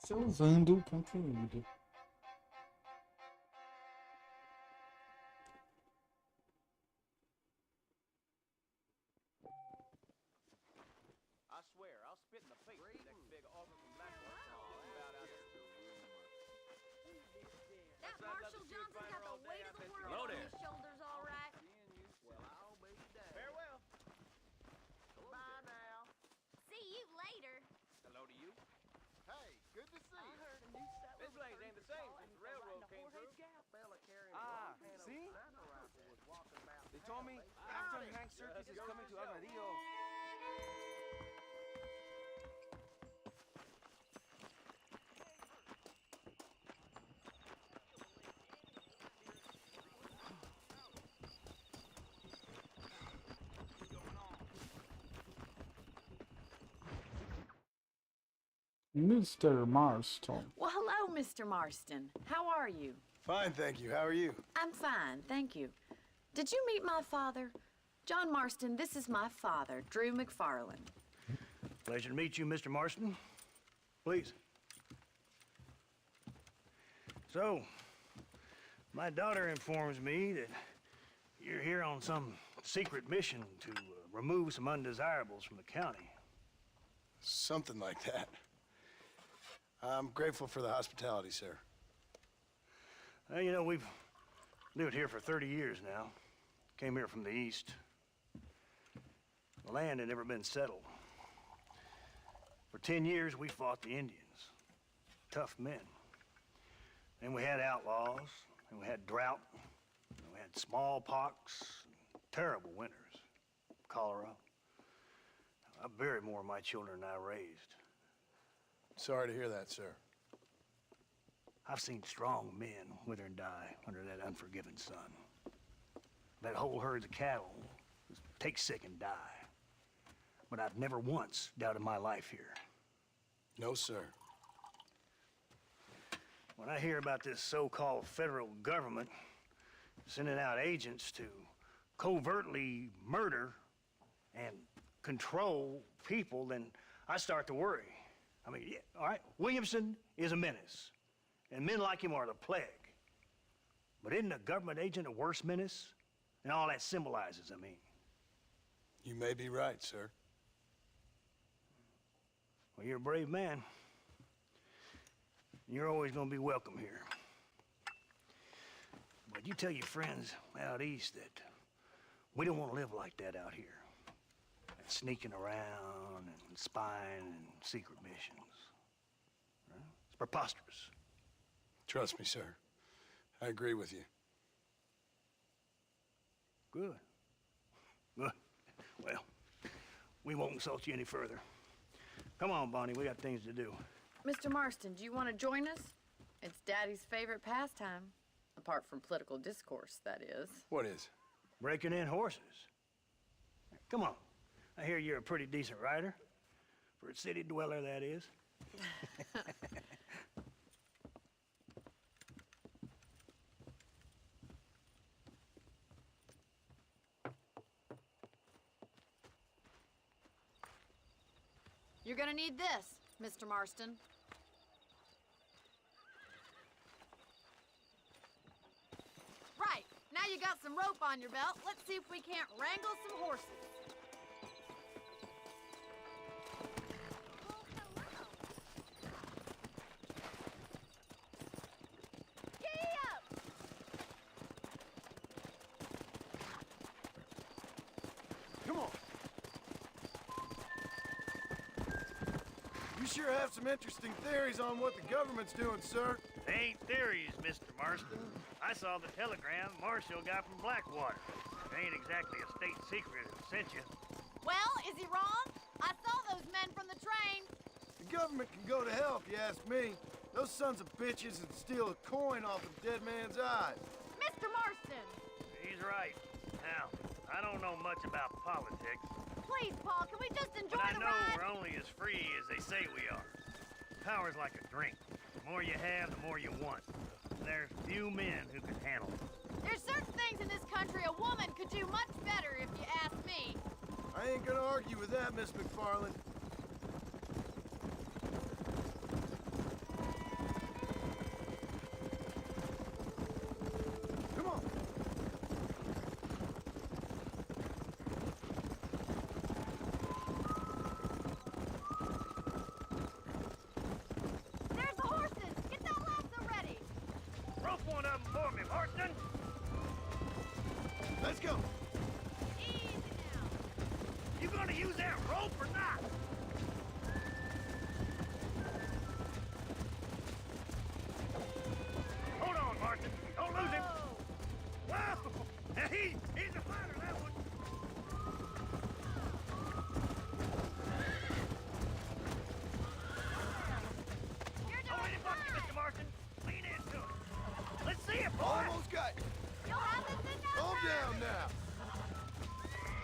Salvando o conteúdo. I swear, I'll spit in the face of the next big offer from Blackwater about out there. That Marshall Johnson got the weight of the world on his shoulders, all right. Well, I'll be damned. Farewell. Bye now. See you later. Hello to you. Hey, good to see you. This place ain't the same since the railroad came through. Ah, see? They told me Captain Hank Circus is coming to Armadillo. Mr. Marston. Well, hello, Mr. Marston. How are you? Fine, thank you. How are you? I'm fine, thank you. Did you meet my father? John Marston, this is my father, Drew McFarland. Pleasure to meet you, Mr. Marston. Please. So, my daughter informs me that you're here on some secret mission to remove some undesirables from the county. Something like that. I'm grateful for the hospitality, sir. You know, we've lived here for 30 years now. Came here from the east. The land had never been settled. For 10 years, we fought the Indians. Tough men. Then we had outlaws, and we had drought, and we had smallpox, and terrible winters, cholera. I buried more of my children than I raised. Sorry to hear that, sir. I've seen strong men wither and die under that unforgiving sun. That whole herds of cattle just take sick and die. But I've never once doubted my life here. No, sir. When I hear about this so-called federal government sending out agents to covertly murder and control people, then I start to worry. I mean, yeah, all right, Williamson is a menace, and men like him are the plague. But isn't a government agent a worse menace? And all that symbolizes, I mean. You may be right, sir. Well, you're a brave man. You're always gonna be welcome here. But you tell your friends out east that we don't want to live like that out here. That sneaking around and spying and secret missions. Right? It's preposterous. Trust me, sir. I agree with you. Good. Good. Well, we won't insult you any further. Come on, Bonnie, we got things to do. Mr. Marston, do you want to join us? It's Daddy's favorite pastime. Apart from political discourse, that is. What is? Breaking in horses. Come on. I hear you're a pretty decent rider. For a city dweller, that is. You're gonna need this, Mr. Marston. Right, now you got some rope on your belt. Let's see if we can't wrangle some horses. Giddy up! Come on. You sure have some interesting theories on what the government's doing, sir. They ain't theories, Mr. Marston. I saw the telegram Marshall got from Blackwater. It ain't exactly a state secret who sent you. Well, is he wrong? I saw those men from the train. The government can go to hell if you ask me. Those sons of bitches would steal a coin off a dead man's eyes. Mr. Marston! He's right. Now, I don't know much about politics, Please, Paul, can we just enjoy But I the know ride? we're only as free as they say we are. Power's like a drink. The more you have, the more you want. There's few men who can handle it. There's certain things in this country a woman could do much better, if you ask me. I ain't gonna argue with that, Miss McFarland. Come on. There's the horses! Get that lasso ready! Rope one of them for me, Marston! Let's go. Easy now. You gonna use that rope or not? Hold on, Marston. Don't lose him. Whoa. Whoa! He's a fighter, that one. You're Don't let doing him buck you, Mr. fine! Marston. Lean into it. Let's see it, boy. Almost got you. You'll have this in no Calm time! down now.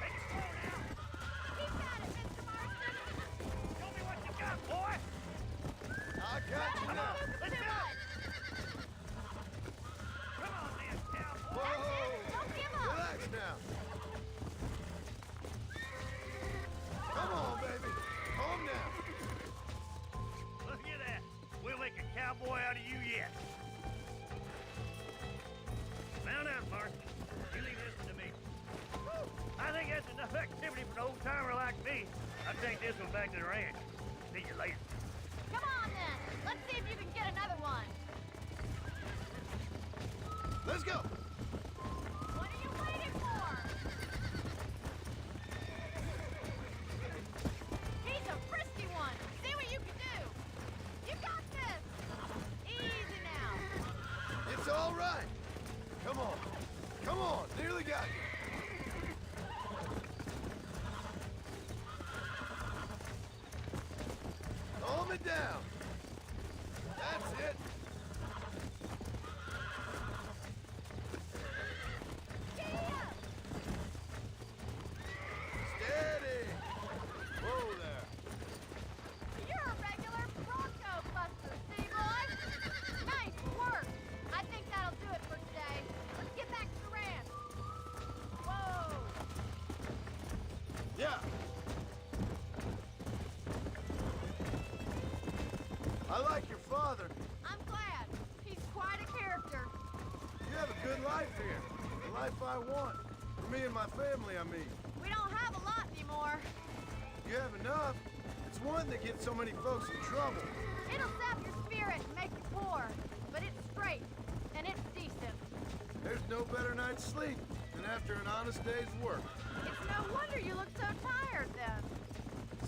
Take it slow now. Keep at it, Mr. Marston! Show me what you got, boy. I got you Don't now. move it Let's too go. much! Come on, then, cowboy. Whoa. Don't give up! Relax now. Come on, baby. Calm down. Look at that. We'll make a cowboy out of you yet. Mount up, Marston. You leave this one to me. I think that's enough activity for an old-timer like me. I'll take this one back to the ranch. See you later. Come on, then! Let's see if you can get another one! Let's go. What are you waiting for? He's a frisky one! See what you can do! You got this! Easy now! It's all right. Come on. Come on. Nearly got you. Calm it down. That's it. Steady. Whoa there. You're a regular Bronco buster, Seaboy! Nice work! I think that'll do it for today. Let's get back to the ranch. Whoa! Yeah. I like your father. I'm glad. He's quite a character. You have a good life here. The life I want. For me and my family, I mean. We don't have a lot anymore. You have enough. It's one that gets so many folks in trouble. It'll sap your spirit and make you poor. But it's straight. And it's decent. There's no better night's sleep than after an honest day's work. It's no wonder you look so tired then.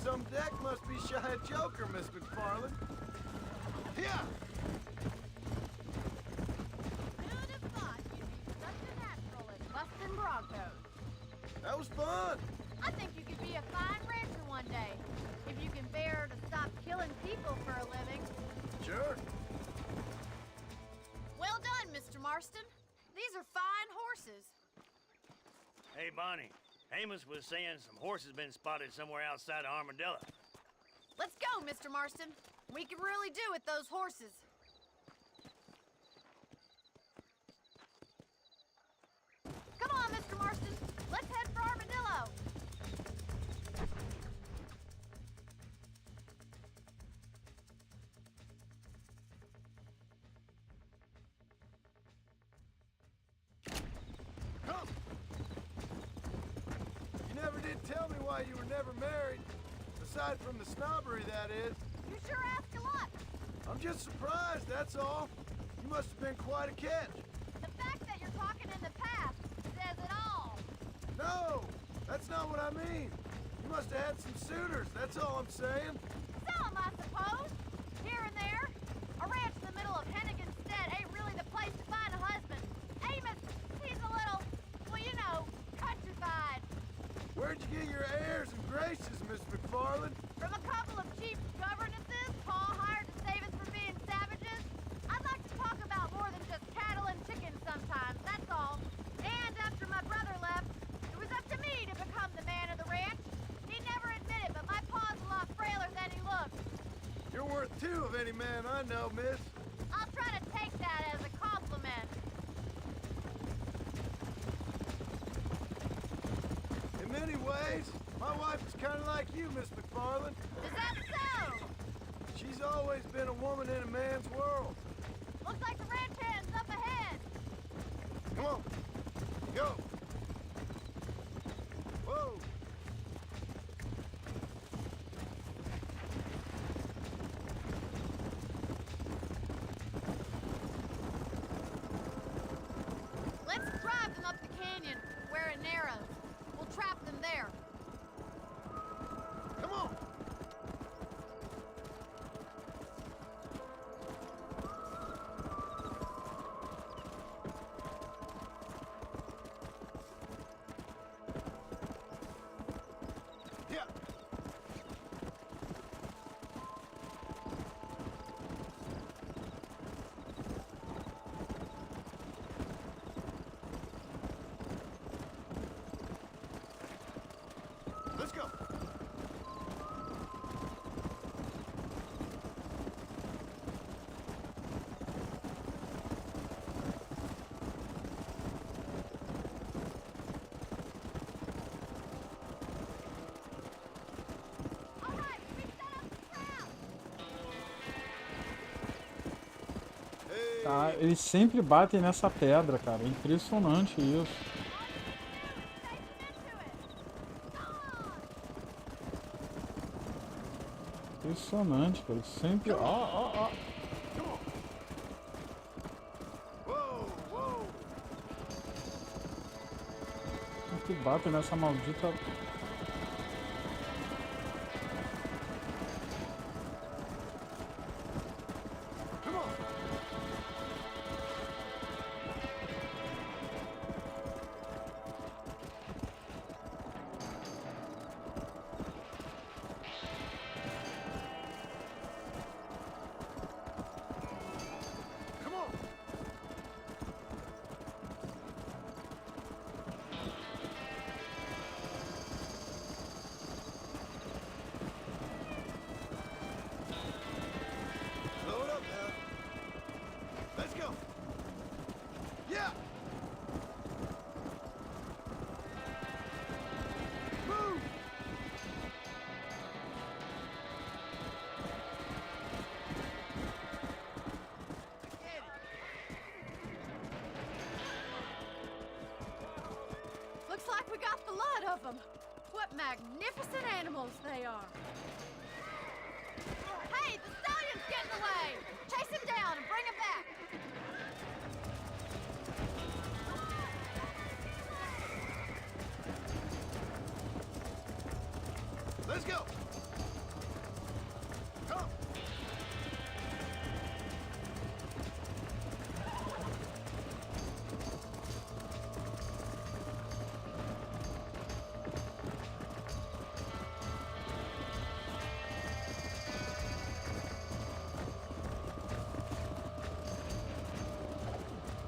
Some deck must be shy of Joker, Miss McFarland. Yeah. Who'd have thought you'd be such a natural at busting Broncos? That was fun. I think you could be a fine rancher one day. If you can bear to stop killing people for a living. Sure. Well done, Mr. Marston. These are fine horses. Hey, Bonnie. Amos was saying some horses been spotted somewhere outside of Armadillo. Let's go, Mr. Marston. We can really do with those horses. Come on, Mr. Marston. Let's head for Armadillo. Come. You never did tell me why you were never married. Aside from the snobbery, that is. You sure ask a lot. I'm just surprised, that's all. You must have been quite a catch. The fact that you're talking in the past says it all. No, that's not what I mean. You must have had some suitors, that's all I'm saying. Some, I suppose. Here and there. A ranch in the middle of Hennigan's Stead ain't really the place to find a husband. Amos, he's a little, well, you know, countrified. Where'd you get your airs and graces, Miss McFarland? From a couple of cheap governesses Paul hired to save us from being savages. I'd like to talk about more than just cattle and chickens sometimes, that's all. And after my brother left, it was up to me to become the man of the ranch. He any man I know, miss. I'll try to take that as a compliment. In many ways, my wife is kind of like you, Miss McFarland. Is that so? She's always been a woman in a man's world. Looks like the ranch hand's up ahead. Come on. Go. Whoa. Let's drive them up the canyon where it narrows. We'll trap them there. Come on. Yeah. Let's go. All right, we set up the trap. Hey. Tá, eles sempre batem nessa pedra, cara. É impressionante isso. Impressionante, cara. Eles sempre. Ó, ó, ó. Come on. Whoa, whoa. Sempre batem nessa maldita. Come on. Come on. Slow it up now. Let's go. Yeah. Move. Looks like we got the lot of them. What magnificent animals they are. Hey, the stallion's getting away. Chase him down and bring him back. Let's go. Come.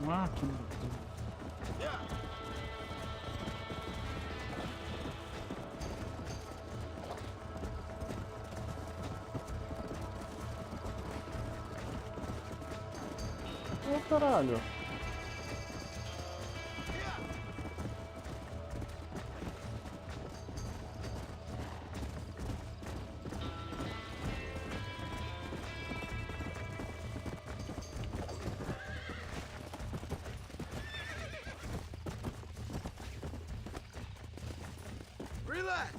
Máquina. Yeah. Ô, caralho. Yeah. Relax.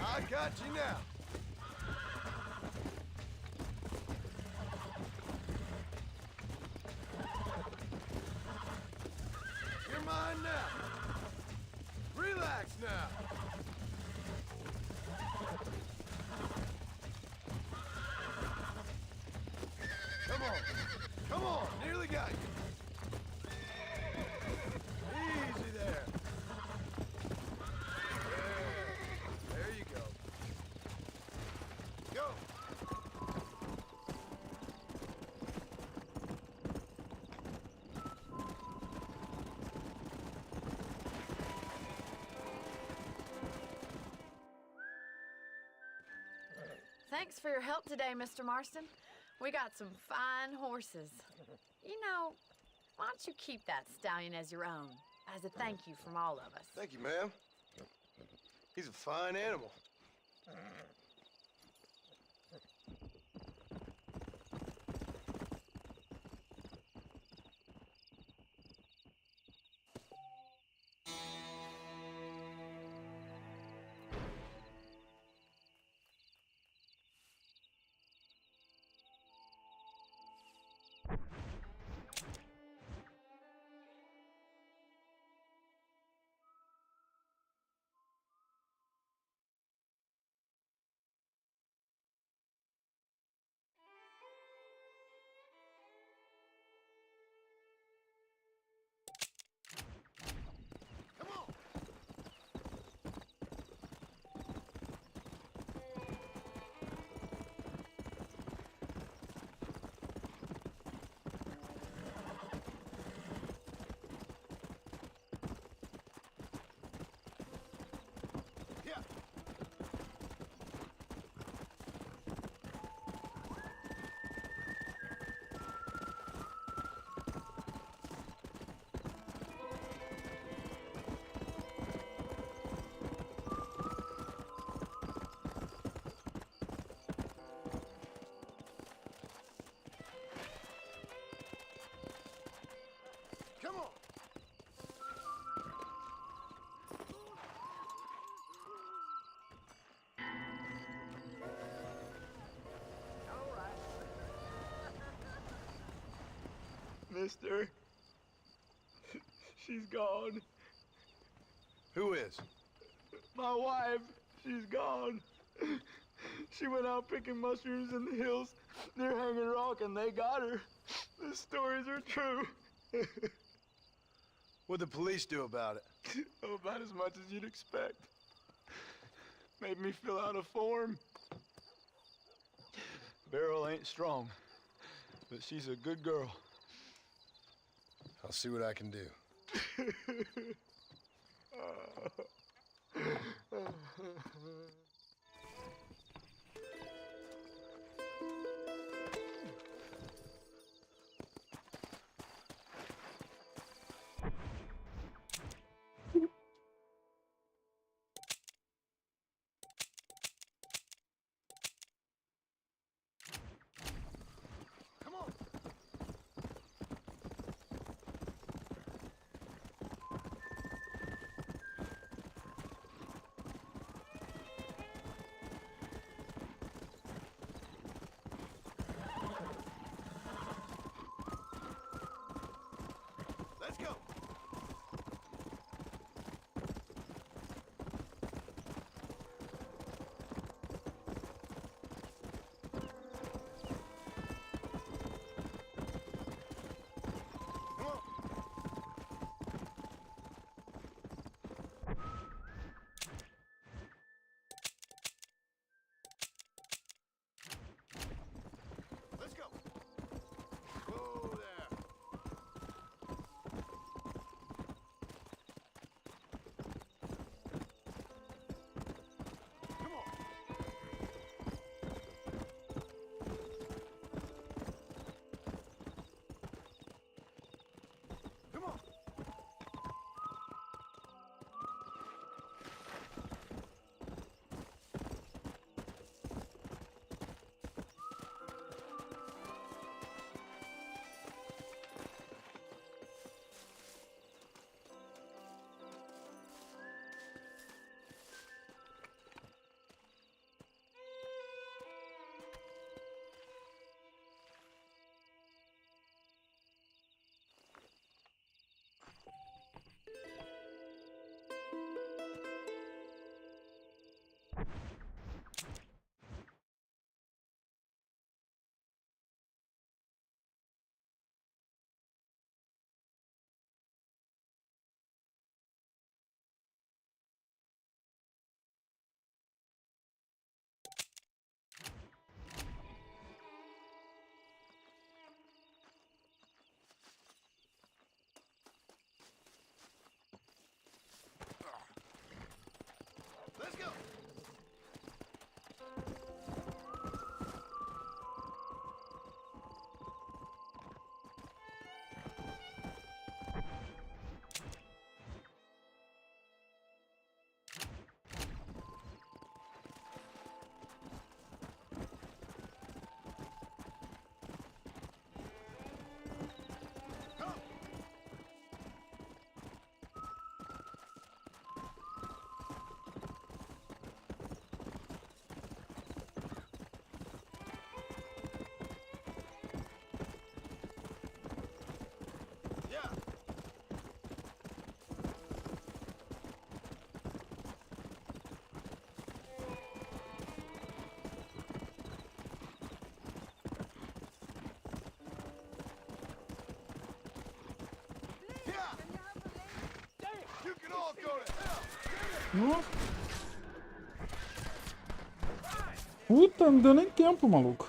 I got you now. You're mine now. Relax now. Come on. Come on. Nearly got you. Easy there. There you go. Go. Thanks for your help today, Mr. Marston. We got some fine horses. You know, why don't you keep that stallion as your own, as a thank you from all of us? Thank you, ma'am. He's a fine animal. Come on! Yeah. Come on! Mister, she's gone. Who is? My wife, she's gone. She went out picking mushrooms in the hills near Hanging Rock and they got her. The stories are true. What'd the police do about it? Oh, about as much as you'd expect. Made me fill out a form. Beryl ain't strong, but she's a good girl. I'll see what I can do. Come on! Nossa. Puta, não deu nem tempo, maluco.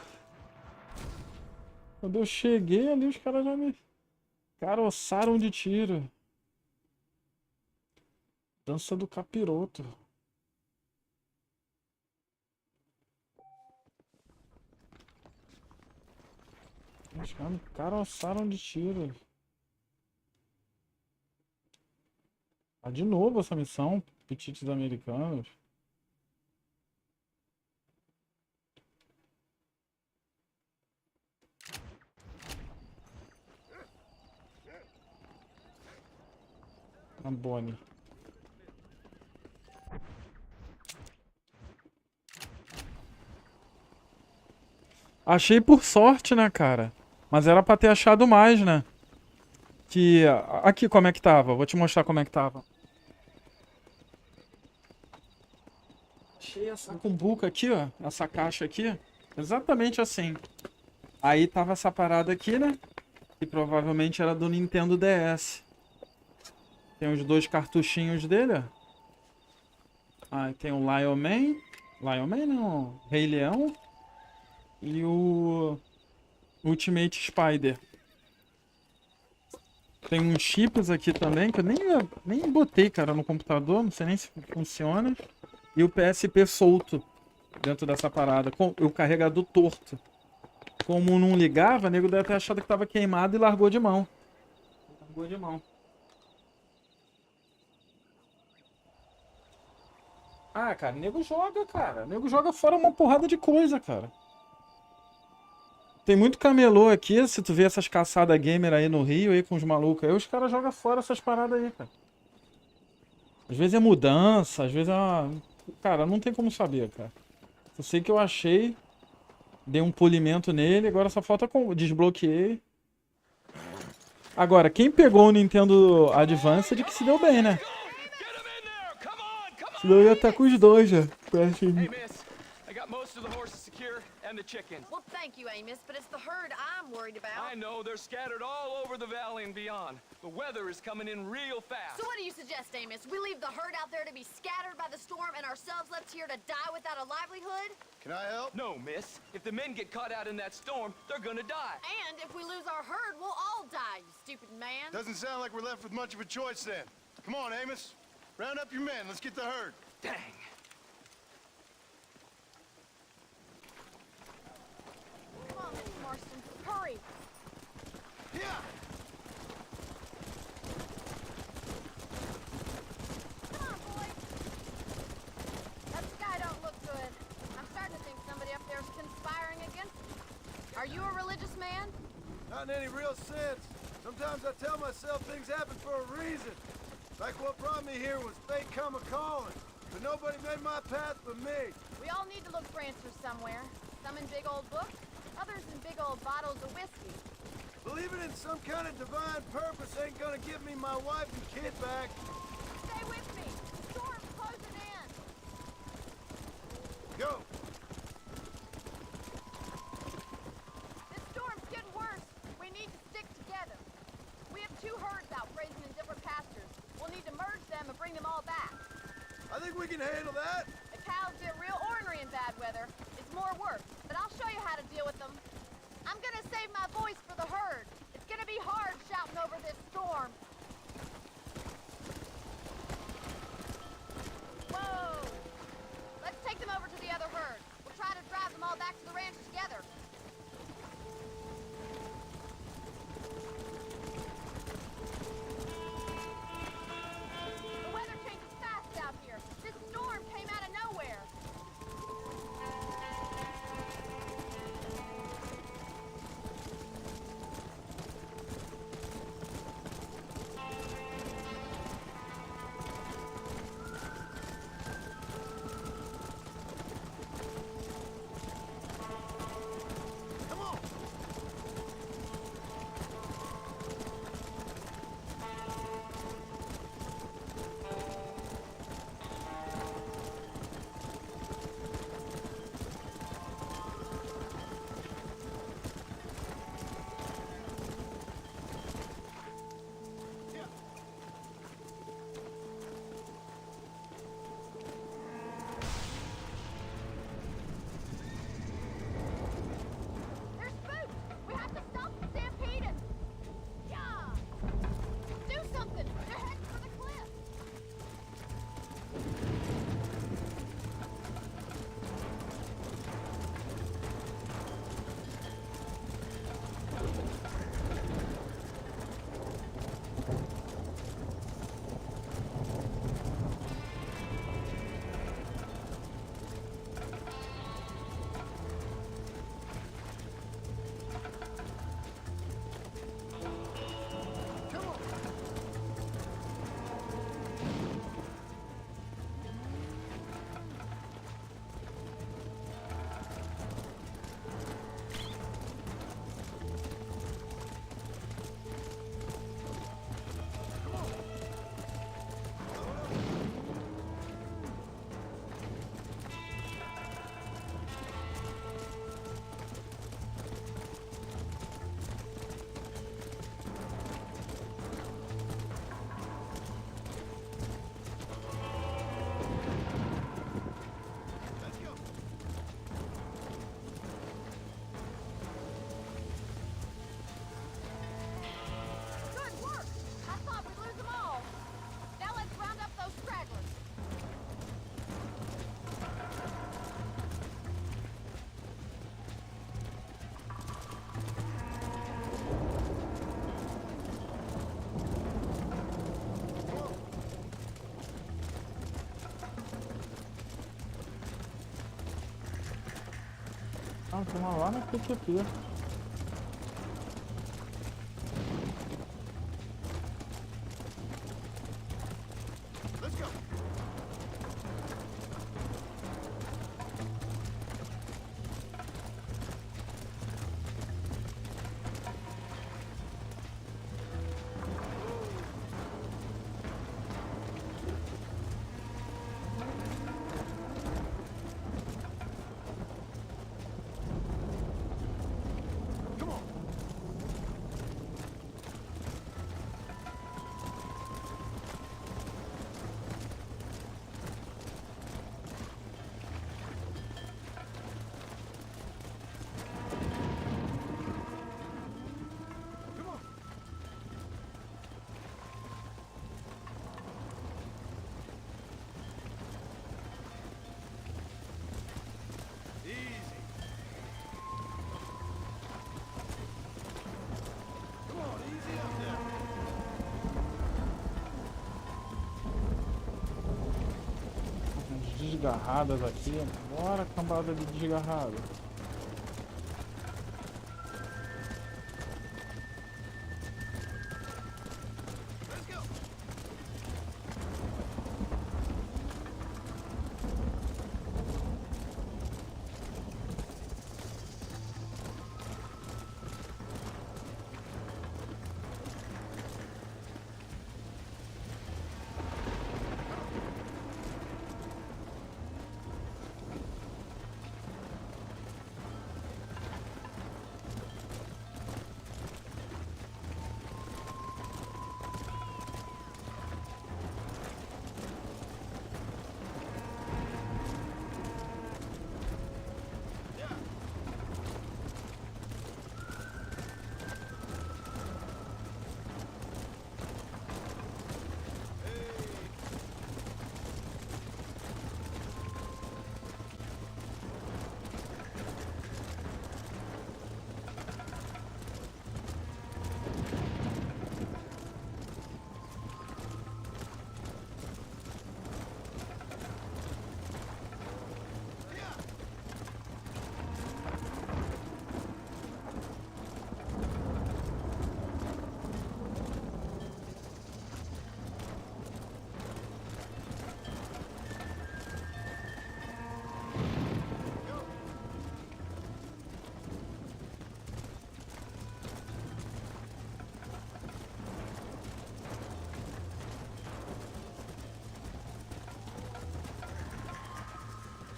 Quando eu cheguei ali, os caras já me caroçaram de tiro. Dança do capiroto. Os caras me caroçaram de tiro. Ah, de novo essa missão, petites americanos. A Bonnie. Achei por sorte, né, cara? Mas era pra ter achado mais, né? Que... Aqui como é que tava. Vou te mostrar como é que tava. Achei essa cumbuca aqui, ó. Essa caixa aqui. Exatamente assim. Aí tava essa parada aqui, né? Que provavelmente era do Nintendo DS. Tem os dois cartuchinhos dele, ó. Ah, tem o Lion Man. Lion Man não. Rei Leão. E o Ultimate Spider. Tem uns chips aqui também, que eu nem botei, cara, no computador. Não sei nem se funciona. E o PSP solto dentro dessa parada. Com o carregador torto. Como não ligava, o nego deve ter achado que tava queimado e largou de mão. Largou de mão. Ah, cara, o nego joga, cara. O nego joga fora uma porrada de coisa, cara. Tem muito camelô aqui, se tu vê essas caçadas gamer aí no Rio, aí com os malucos aí, os caras jogam fora essas paradas aí, cara. Às vezes é mudança, às vezes é uma... Cara, não tem como saber, cara. Eu sei que eu achei, dei um polimento nele, agora só falta desbloqueei. Agora, quem pegou o Nintendo Advance é de que se deu bem, né? Senão eu ia estar com os dois já. Hey, miss, I got most of the horses secure and the chickens. Well, thank you, Amos, but it's the herd I'm worried about. I know they're scattered all over the valley and beyond. The weather is coming in real fast. So what do you suggest, Amos? We leave the herd out there to be scattered by the storm and ourselves left here to die without a livelihood? Can I help? No, miss. If the men get caught out in that storm, they're gonna die. And if we lose our herd, we'll all die, you stupid man. Doesn't sound like we're left with much of a choice then. Come on, Amos. Round up your men. Let's get the herd. Dang. Come on, Mr. Marston. Hurry. Yeah. Come on, boys. That sky don't look good. I'm starting to think somebody up there's conspiring against me. Are you a religious man? Not in any real sense. Sometimes I tell myself things happen for a reason. Like what brought me here was fate come a-calling. But nobody made my path but me. We all need to look for answers somewhere. Some in big old books, others in big old bottles of whiskey. Believing in some kind of divine purpose ain't gonna give me my wife and kid back. Stay with me. The storm's closing in. Go. This storm's getting worse. We need to stick together. We have two herds out grazing in different pastures. We'll need to merge them and bring them all back. I think we can handle that. The cows get real ornery in bad weather. It's more work, but I'll show you how to deal with them. I'm gonna save my voice for the herd. It's gonna be hard shouting over this storm. Whoa! Let's take them over to the other herd. We'll try to drive them all back to the ranch together. The weather changes fast out here. This storm came out of nowhere. Ah, tem uma lá na PQP. Let's go. Come on. Come on. Easy. Come on, easy up now. Umas desgarradas aqui. Bora, cambada de desgarrado. Let's go. Yeah.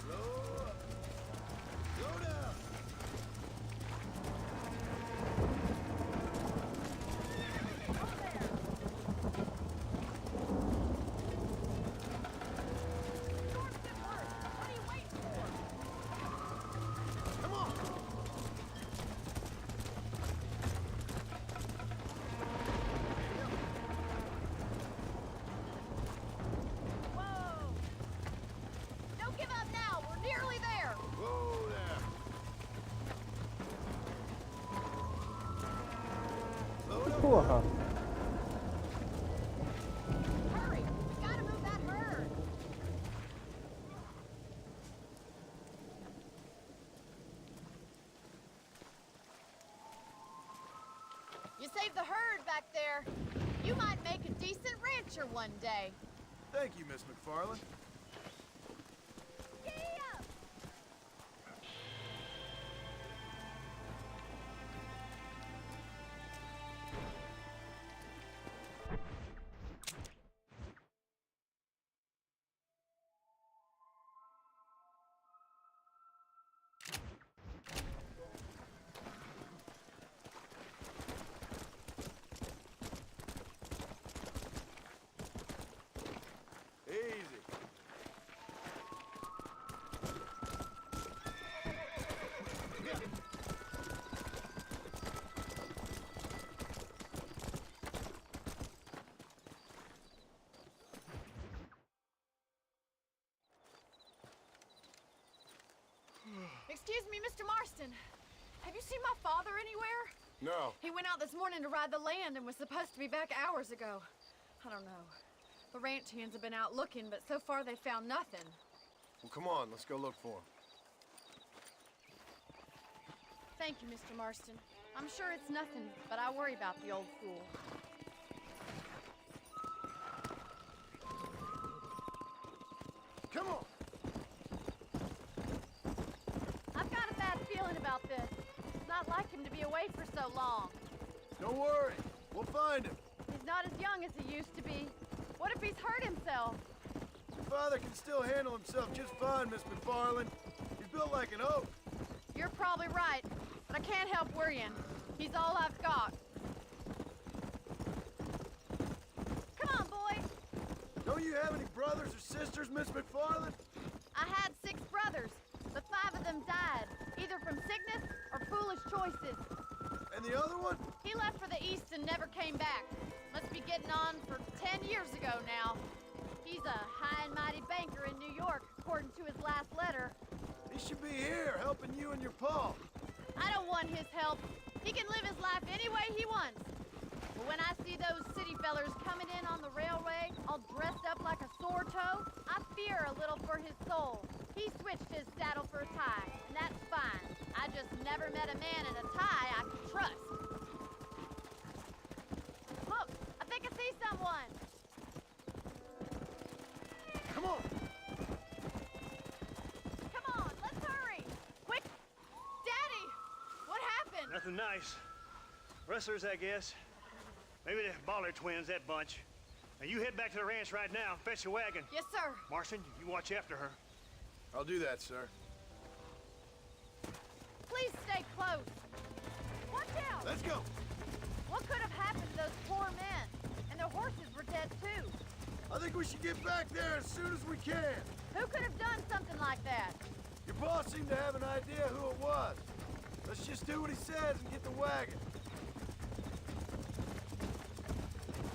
Slow up. Slow down. What are you waiting for? Come on. Whoa! Don't give up now. We're nearly there. Whoa there. Slow it up. Porra. Hurry! We gotta move that herd. You saved the herd back there. You might make a decent rancher one day. Thank you, Miss McFarland. Yeah! Easy. Excuse me, Mr. Marston. Have you seen my father anywhere? No. He went out this morning to ride the land and was supposed to be back hours ago. I don't know. The ranch hands have been out looking, but so far they found nothing. Well, come on, let's go look for him. Thank you, Mr. Marston. I'm sure it's nothing, but I worry about the old fool. Come on. I've got a bad feeling about this. It's not like him to be away for so long. Don't worry. We'll find him. He's not as young as he used to be. What if he's hurt himself? Your father can still handle himself just fine, Miss McFarland. He's built like an oak. You're probably right, but I can't help worrying. He's all I've got. Come on, boys. Don't you have any brothers or sisters, Miss McFarland? I had 6 brothers, but 5 of them died, either from sickness or foolish choices. And the other one? He left for the East and never came back. Must be getting on for 10 years ago now. He's a high and mighty banker in New York, according to his last letter. He should be here, helping you and your pa. I don't want his help. He can live his life any way he wants. But when I see those city fellers coming in on the railway, all dressed up like a sore toe, I fear a little for his soul. He switched his saddle for a tie, and that's fine. I just never met a man in a tie I could trust. Look, I think I see someone. Come on. Come on, let's hurry. Quick. Daddy, what happened? Nothing nice. Rustlers, I guess. Maybe the Bollard twins, that bunch. Now you head back to the ranch right now. Fetch the wagon. Yes, sir. Marston, you watch after her. I'll do that, sir. Please stay close. Watch out. Let's go. What could have happened to those poor men? And their horses were dead, too. I think we should get back there as soon as we can. Who could have done something like that? Your boss seemed to have an idea who it was. Let's just do what he says and get the wagon.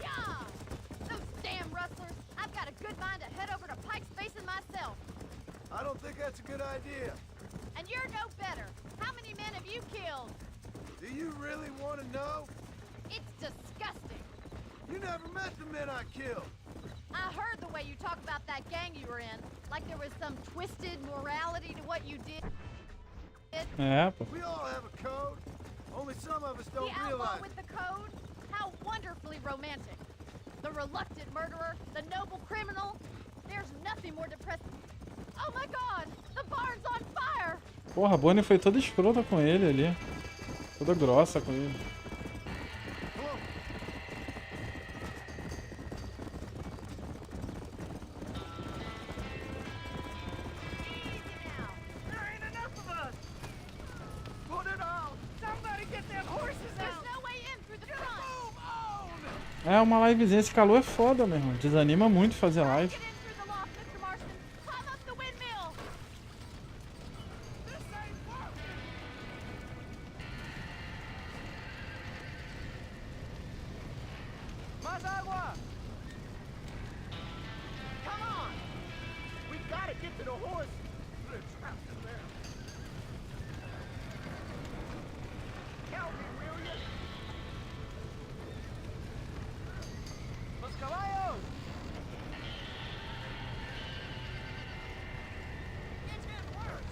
Yeah! Those damn rustlers! I've got a good mind to head over to Pike's Basin myself. I don't think that's a good idea. And you're no better. How many men have you killed? Do you really want to know? It's disgusting. You never met the men I killed. I heard the way you talk about that gang you were in. Like there was some twisted morality to what you did. É, pô. We all have a code. Only some of us don't The outlaw realize. with the code? How wonderfully romantic. The reluctant murderer, the noble criminal. There's nothing more depressing. Oh my God! The barn's on fire! Porra, a Bonnie foi toda escrota com ele ali. Toda grossa com ele. Come on. Easy now. There ain't enough of us! Put it on! Somebody get them horses There's out! no way in through the front. Move on! É uma livezinha, esse calor é foda, meu irmão. Desanima muito fazer live. Get in through the loft, Mr. Marston. Climb up the windmill. This ain't working! Más agua! Come on! We gotta get to the horse! They're trapped in there. Help me, will you? Los caballos! It's getting worse!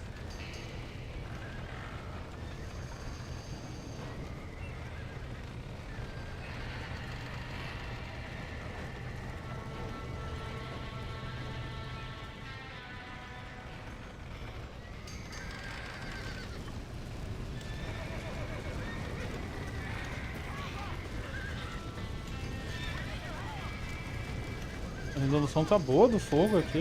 A resolução tá boa do fogo aqui.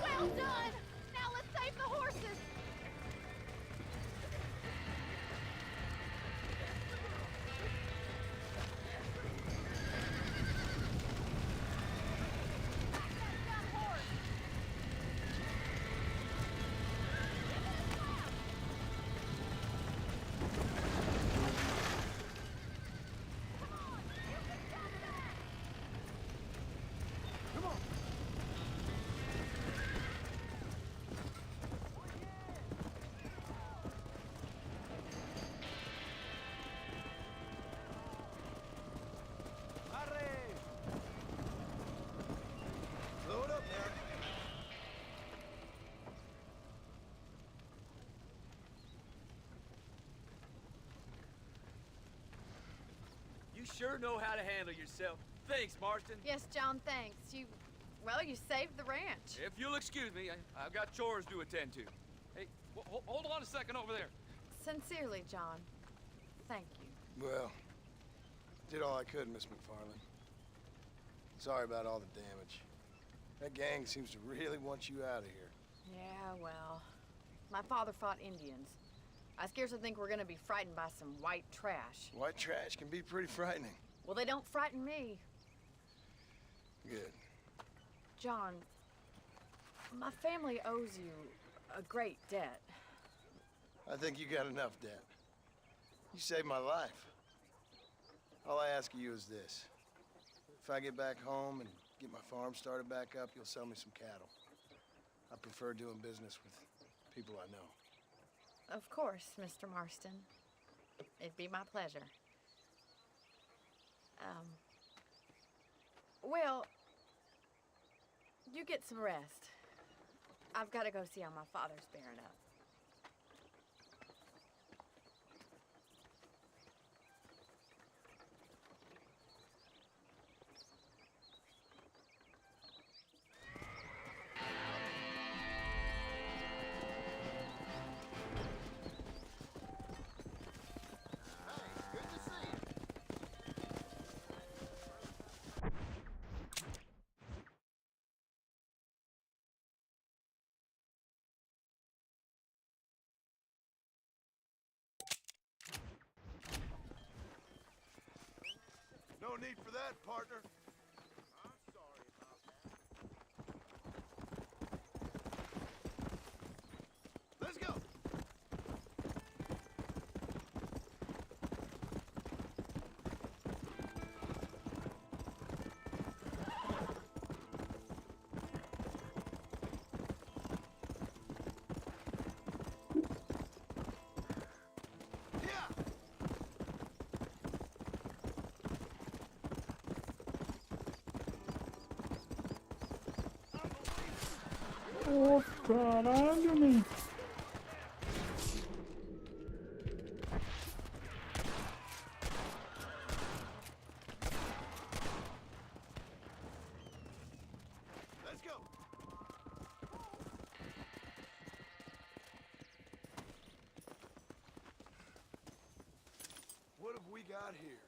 Well done. Now let's save the horses. Back that dumb horse. You sure know how to handle yourself. Thanks, Marston. Yes, John, thanks. Well, you saved the ranch. If you'll excuse me, I've got chores to attend to. Hey, hold on a second over there. Sincerely, John. Thank you. Well, did all I could, Miss McFarland. Sorry about all the damage. That gang seems to really want you out of here. Yeah, well, my father fought Indians. I scarcely think we're gonna be frightened by some white trash. White trash can be pretty frightening. Well, they don't frighten me. Good. John, my family owes you a great debt. I think you got enough debt. You saved my life. All I ask of you is this. If I get back home and get my farm started back up, you'll sell me some cattle. I prefer doing business with people I know. Of course, Mr. Marston. It'd be my pleasure. Well, you get some rest. I've got to go see how my father's bearing up. No need for that, partner. Let's go. Yeah. Ô, caralho, man. Let's go. What have we got here?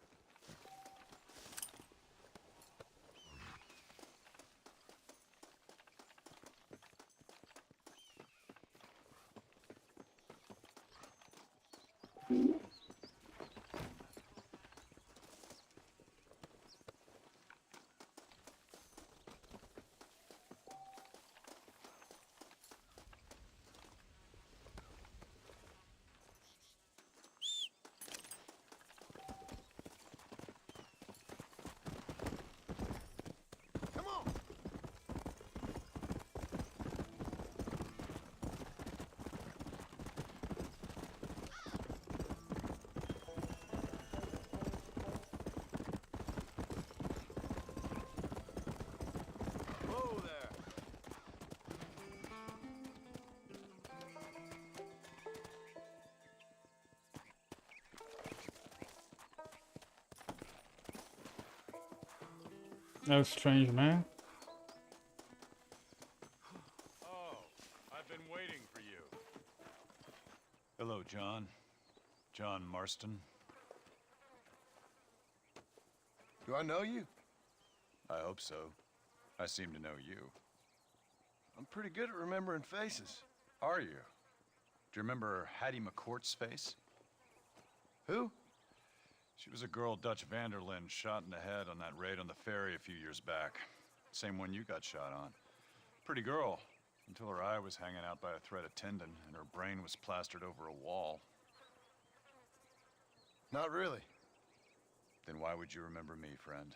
Come on. Whoa there. That was strange, man. Oh, I've been waiting for you. Hello, John. John Marston. Do I know you? I hope so. I seem to know you. I'm pretty good at remembering faces. Are you? Do you remember Hattie McCourt's face? Who? She was a girl Dutch Vanderlyn shot in the head on that raid on the ferry a few years back. Same one you got shot on. Pretty girl, until her eye was hanging out by a thread of tendon and her brain was plastered over a wall. Not really. Then why would you remember me, friend?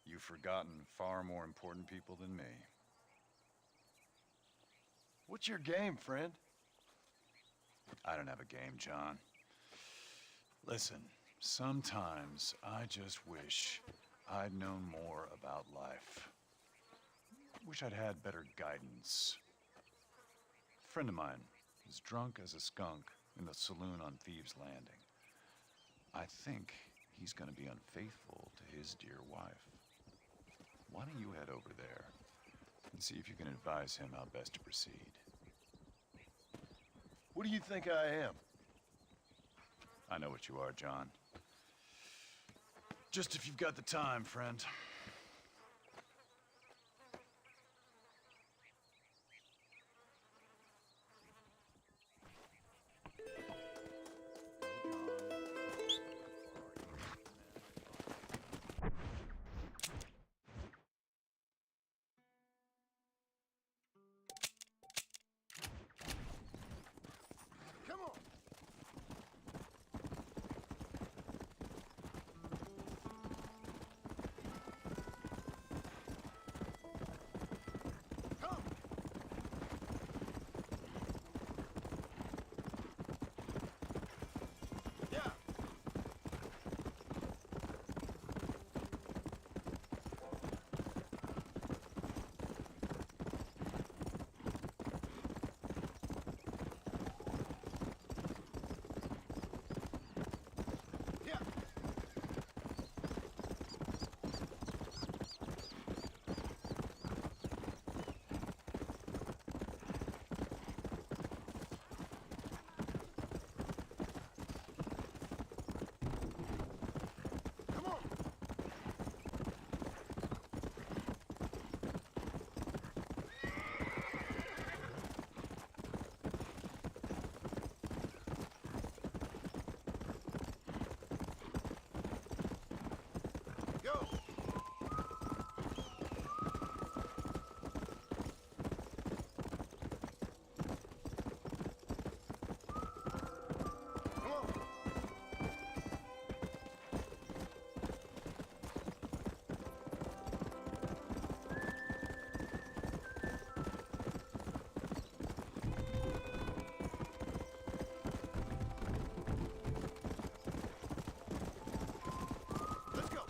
You've forgotten far more important people than me. What's your game, friend? I don't have a game, John. Listen, sometimes I just wish I'd known more about life. Wish I'd had better guidance. A friend of mine was drunk as a skunk in the saloon on Thieves' Landing. I think he's gonna be unfaithful to his dear wife. Why don't you head over there and see if you can advise him how best to proceed? What do you think I am? I know what you are, John. Just if you've got the time, friend. Come on! Come! Yeah! Yeah! Come on! Go! Come on! Let's go!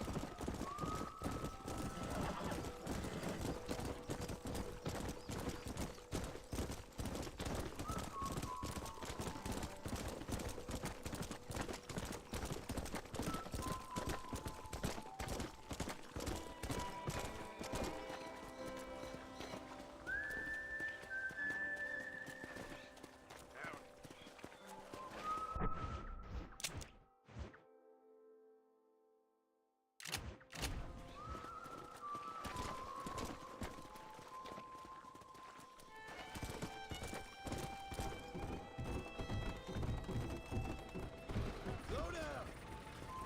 Slow down!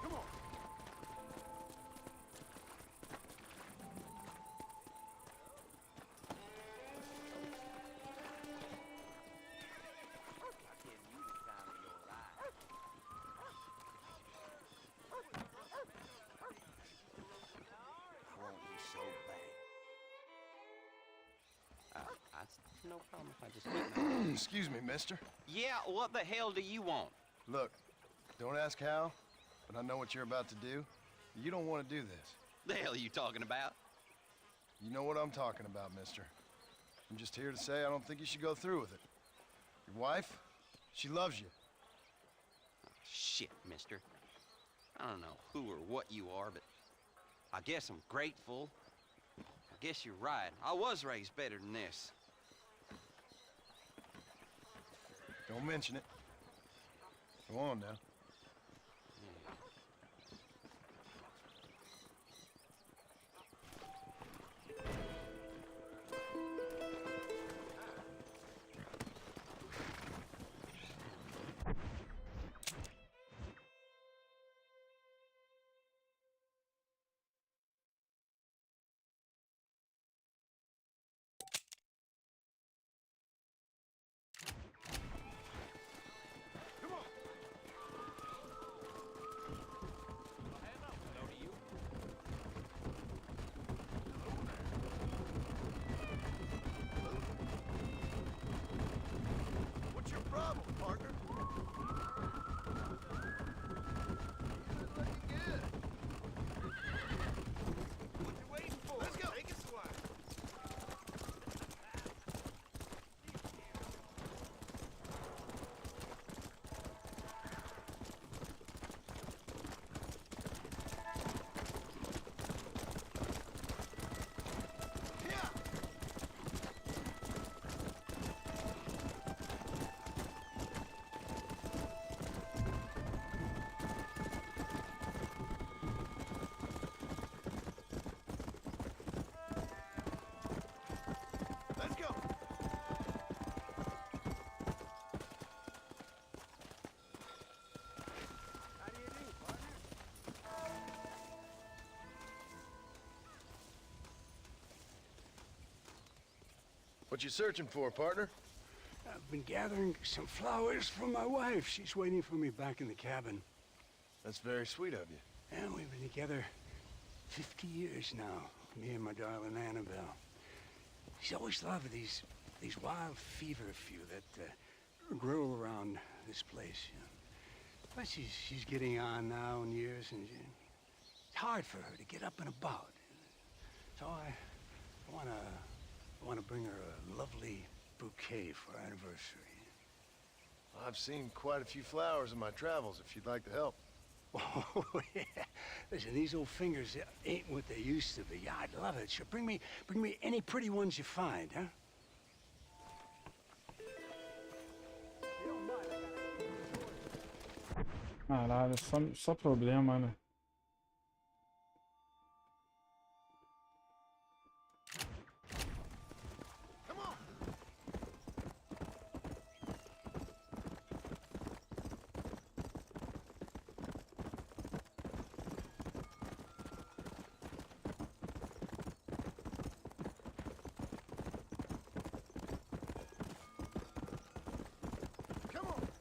Come on! Want me so bad. That's no problem if I just get my... Excuse me, mister. Yeah, what the hell do you want? Look, don't ask how, but I know what you're about to do. You don't want to do this. The hell are you talking about? You know what I'm talking about, mister. I'm just here to say I don't think you should go through with it. Your wife, she loves you. Shit, mister. I don't know who or what you are, but I guess I'm grateful. I guess you're right. I was raised better than this. Don't mention it. Go on now. Come on! What you searching for, partner? I've been gathering some flowers for my wife. She's waiting for me back in the cabin. That's very sweet of you. And we've been together 50 years now, me and my darling Annabelle. She's always loved these wild feverfew that grow around this place. You know. But she's getting on now in years, and it's hard for her to get up and about. So I wanna bring her a lovely bouquet for our anniversary. Well, I've seen quite a few flowers in my travels, if you'd like to help. Oh, yeah. Listen, these old fingers ain't what they used to be. Yeah, I'd love it. Sure, bring me any pretty ones you find, huh? Caralho, só problema, né?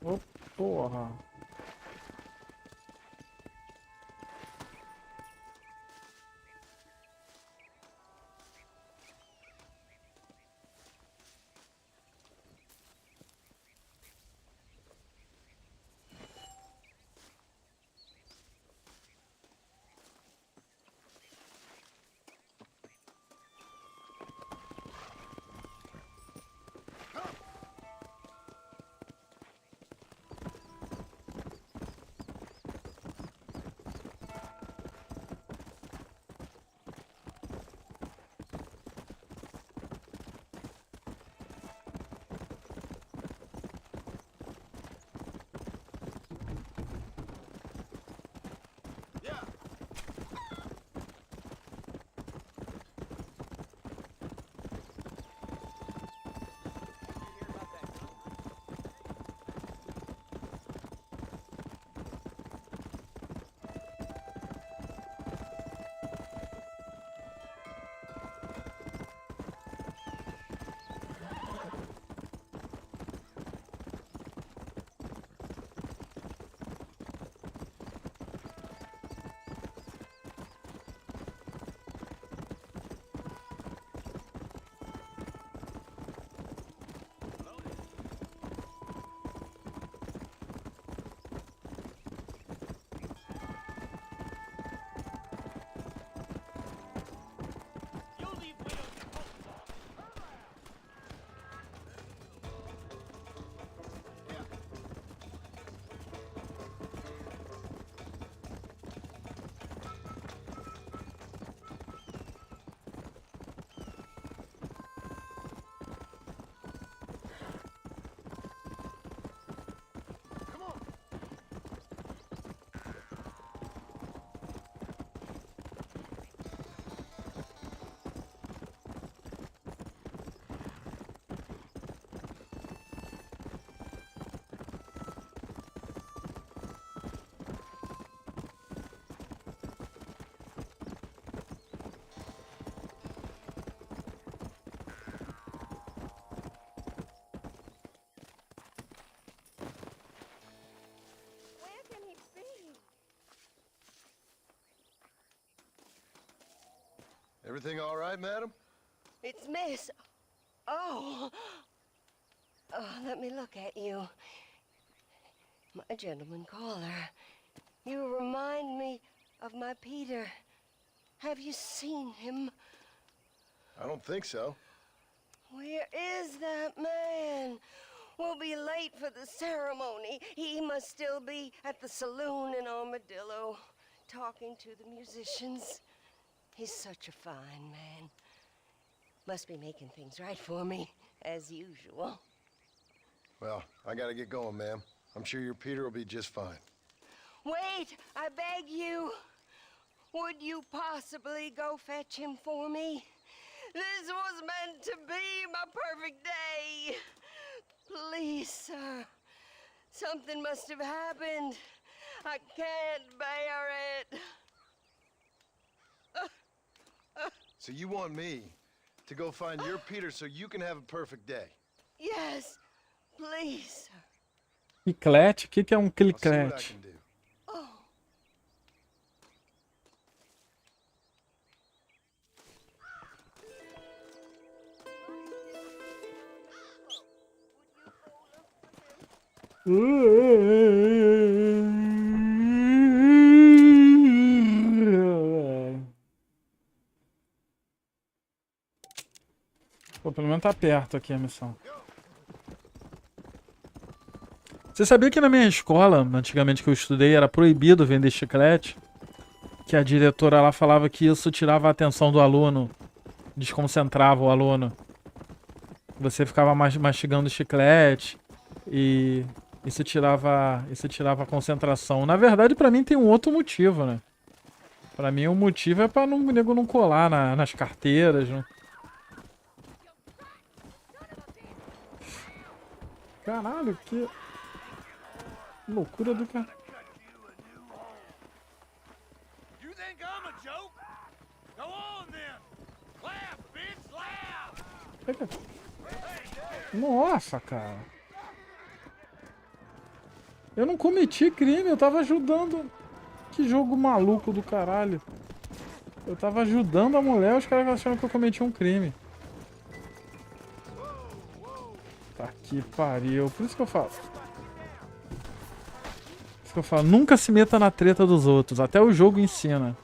Ô, porra. Everything all right, madam? It's Miss. Oh. Oh, let me look at you. My gentleman caller. You remind me of my Peter. Have you seen him? I don't think so. Where is that man? We'll be late for the ceremony. He must still be at the saloon in Armadillo, talking to the musicians. He's such a fine man. Must be making things right for me, as usual. Well, I gotta get going, ma'am. I'm sure your Peter will be just fine. Wait, I beg you. Would you possibly go fetch him for me? This was meant to be my perfect day. Please, sir. Something must have happened. I can't bear it. So you want me to to go find your Peter so you can have a perfect day. Yes, please. Chiclete? O que que é um I'll see what I chiclete? can do. Oh, Pô, pelo menos tá perto aqui a missão. Você sabia que na minha escola, antigamente que eu estudei, era proibido vender chiclete? Que a diretora lá falava que isso tirava a atenção do aluno, desconcentrava o aluno. Você ficava mastigando chiclete e isso tirava a concentração. Na verdade, pra mim tem um outro motivo, né? Pra mim o motivo é pra o nego não colar nas carteiras, né? Caralho, que loucura do cara. You think I'm a joke? Go on then. Laugh, bitch, laugh. Nossa, cara. Eu não cometi crime, eu tava ajudando. Que jogo maluco do caralho. Eu tava ajudando a mulher, os caras achando que eu cometi um crime. Tá que pariu. Por isso que eu falo. Por isso que eu falo, nunca se meta na treta dos outros. Até o jogo ensina.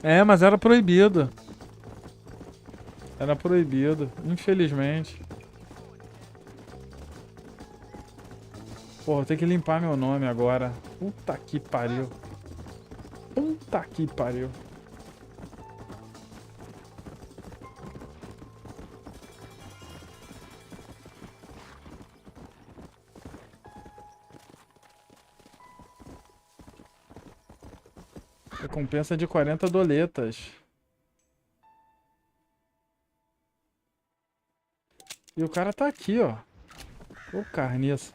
É, mas era proibido. Era proibido, infelizmente. Porra, eu tenho que limpar meu nome agora. Puta que pariu. Puta que pariu. Recompensa de 40 doletas. E o cara tá aqui, ó. Ô, carniça.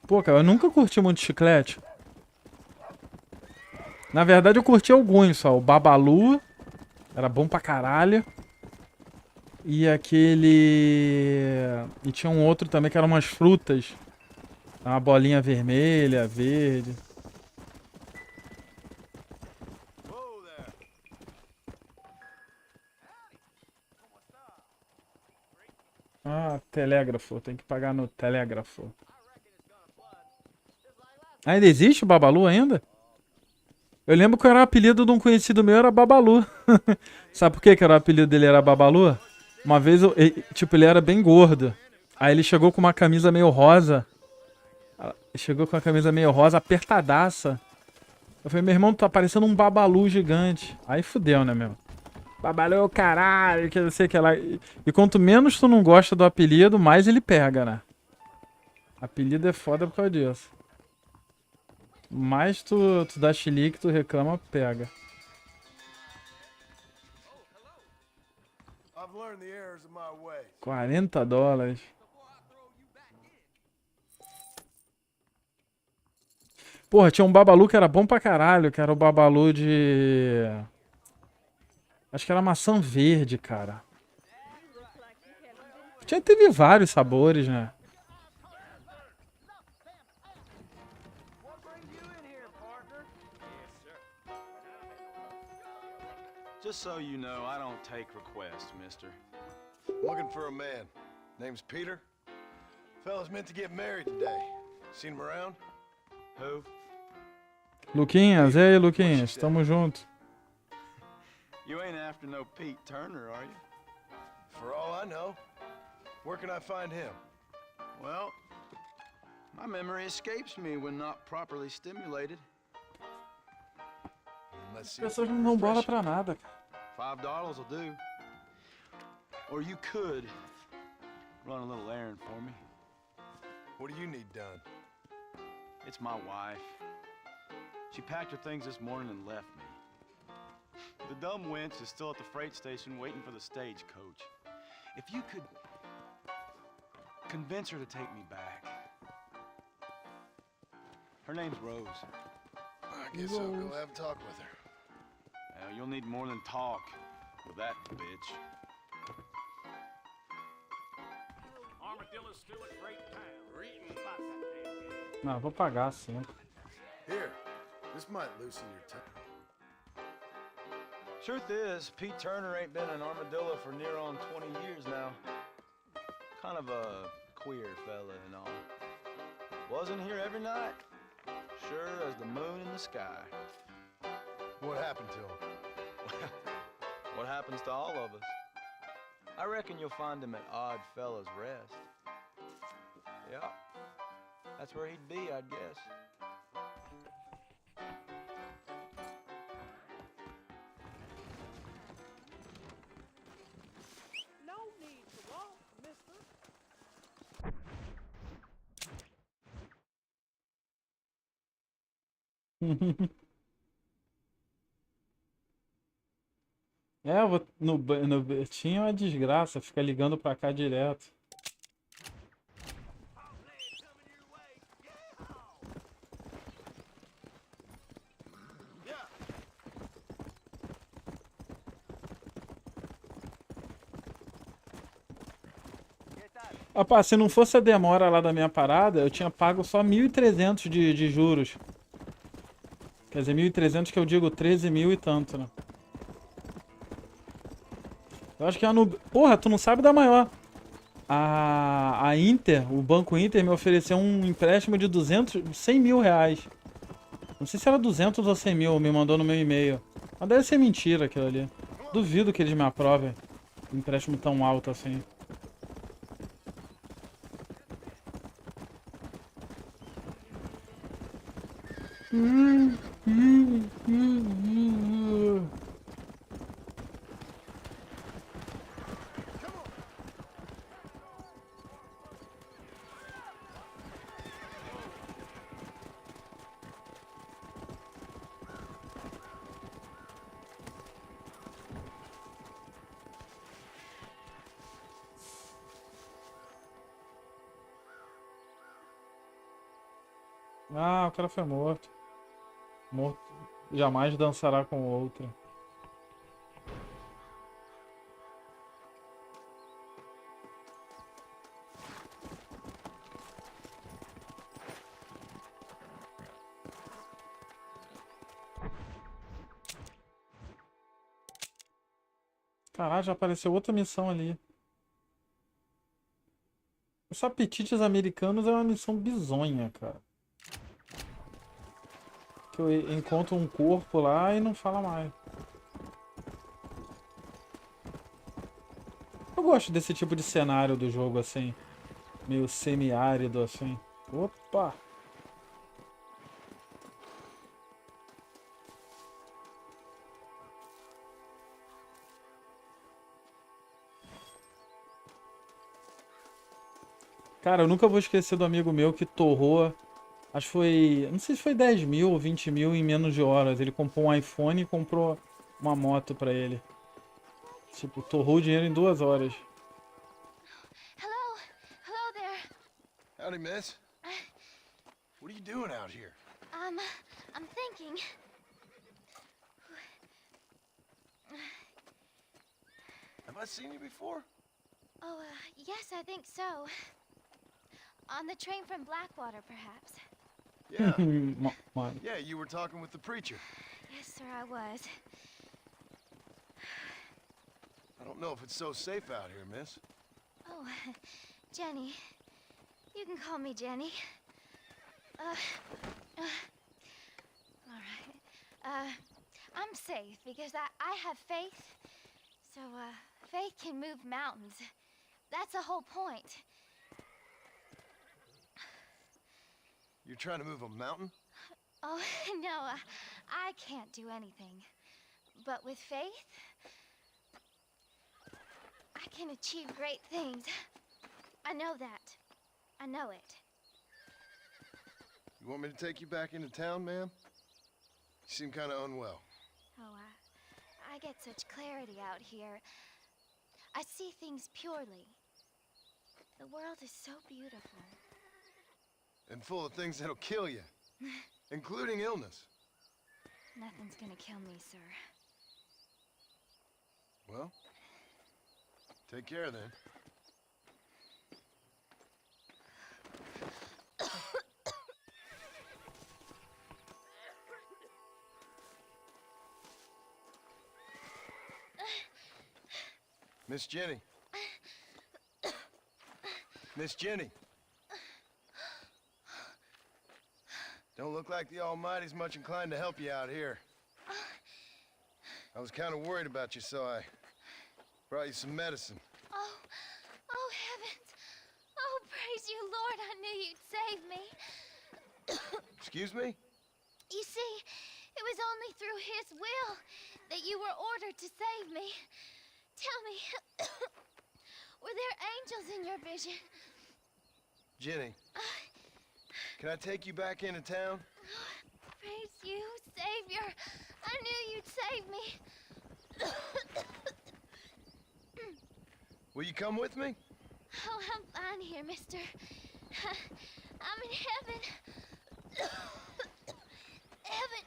Pô, cara, eu nunca curti muito chiclete. Na verdade, eu curti alguns só. O Babalu era bom pra caralho. E aquele... E tinha um outro também que eram umas frutas. Uma bolinha vermelha, verde. Ah, telégrafo. Tem que pagar no telégrafo. Ainda existe o Babalu ainda? Eu lembro que era o apelido de um conhecido meu, era Babalu. Sabe por que era o apelido dele era Babalu? Uma vez, tipo, ele era bem gordo. Aí ele chegou com uma camisa meio rosa. Chegou com a camisa meio rosa, apertadaça. Eu falei, meu irmão, tá parecendo um Babalu gigante. Aí fudeu, né, meu? Babalu, caralho, que não sei o que lá. E quanto menos tu não gosta do apelido, mais ele pega, né? Apelido é foda por causa disso. Mais tu dá chilique, tu reclama, pega. I've learned the errors of my way. $40. Porra, tinha um Babalu que era bom pra caralho, que era o Babalu de... Acho que era maçã verde, cara. Teve vários sabores, né? Just so you know, I don't take requests, mister. Looking for a man. Name's Peter. Fella's meant to get married today. Seen him around? Who? Luquinhas, e aí, Luquinhas? Tamo junto. You ain't after no Pete Turner, are you? For all I know. Where can I find him? Well, my memory escapes me when not properly stimulated. Let's As see. pessoas não dão bola pra nada, cara. $5 will do. Or you could run a little errand for me. What do you need done? It's my wife. She packed her things this morning and left me. The dumb wench is still at the freight station waiting for the stagecoach. If you could convince her to take me back, Her name's Rose. I guess I'll go have a talk with her. You'll need more than talk with that bitch. Armadillo stew at great pound. Não, vou pagar sim. Here, this might loosen your tongue. Truth is, Pete Turner ain't been an armadillo for near on 20 years now. Kind of a queer fella and all. Wasn't here every night. Sure as the moon in the sky. What happened to him? What happens to all of us? I reckon you'll find him at Odd Fella's Rest. Yeah, that's where he'd be, I'd guess. No need to walk, mister. É, no Bertinho é uma desgraça, fica ligando pra cá direto. Rapaz, se não fosse a demora lá da minha parada, eu tinha pago só 1.300 de juros. Quer dizer, 1.300 que eu digo 13 mil e tanto, né? Eu acho que é no... Porra, tu não sabe da maior. A Inter, o Banco Inter me ofereceu um empréstimo de 100 mil reais. Não sei se era 200 ou 100 mil, me mandou no meu e-mail. Mas deve ser mentira aquilo ali. Duvido que eles me aprovem um empréstimo tão alto assim. Ah, o cara foi morto. Morto jamais dançará com outro. Caralho, já apareceu outra missão ali. Os apetites americanos é uma missão bizonha, cara. Que eu encontro um corpo lá e não fala mais. Eu gosto desse tipo de cenário do jogo, assim. Meio semiárido, assim. Opa! Cara, eu nunca vou esquecer do amigo meu que torrou. Acho que foi. Não sei se foi 10 mil ou 20 mil em menos de horas. Ele comprou um iPhone e comprou uma moto pra ele. Tipo, torrou o dinheiro em 2 horas. Hello? Hello there. Howdy, miss. What are you doing out here? I'm thinking. Have I seen you before? Oh, yes, I think so. On the train from Blackwater, perhaps. Yeah. Mano. Yeah, you were talking with the preacher. Yes, sir, I was. I don't know if it's so safe out here, miss. Oh, Jenny. You can call me Jenny. All right. I'm safe because I have faith. So, faith can move mountains. That's the whole point. You're trying to move a mountain? Oh, no, I can't do anything. But with faith, I can achieve great things. I know that. I know it. You want me to take you back into town, ma'am? You seem kind of unwell. Oh, I get such clarity out here. I see things purely. The world is so beautiful. And full of things that'll kill you. including illness. Nothing's gonna kill me, sir. Well, take care then. Miss Jenny. Miss Jenny. Don't look like the Almighty's much inclined to help you out here. I was kind of worried about you, so I brought you some medicine. Oh, oh heavens! Oh, praise you, Lord! I knew you'd save me. Excuse me? You see, it was only through His will that you were ordered to save me. Tell me, were there angels in your vision? Jenny, can I take you back into town? Praise you, Savior. I knew you'd save me. Will you come with me? Oh, I'm fine here, mister. I'm in heaven. Heaven.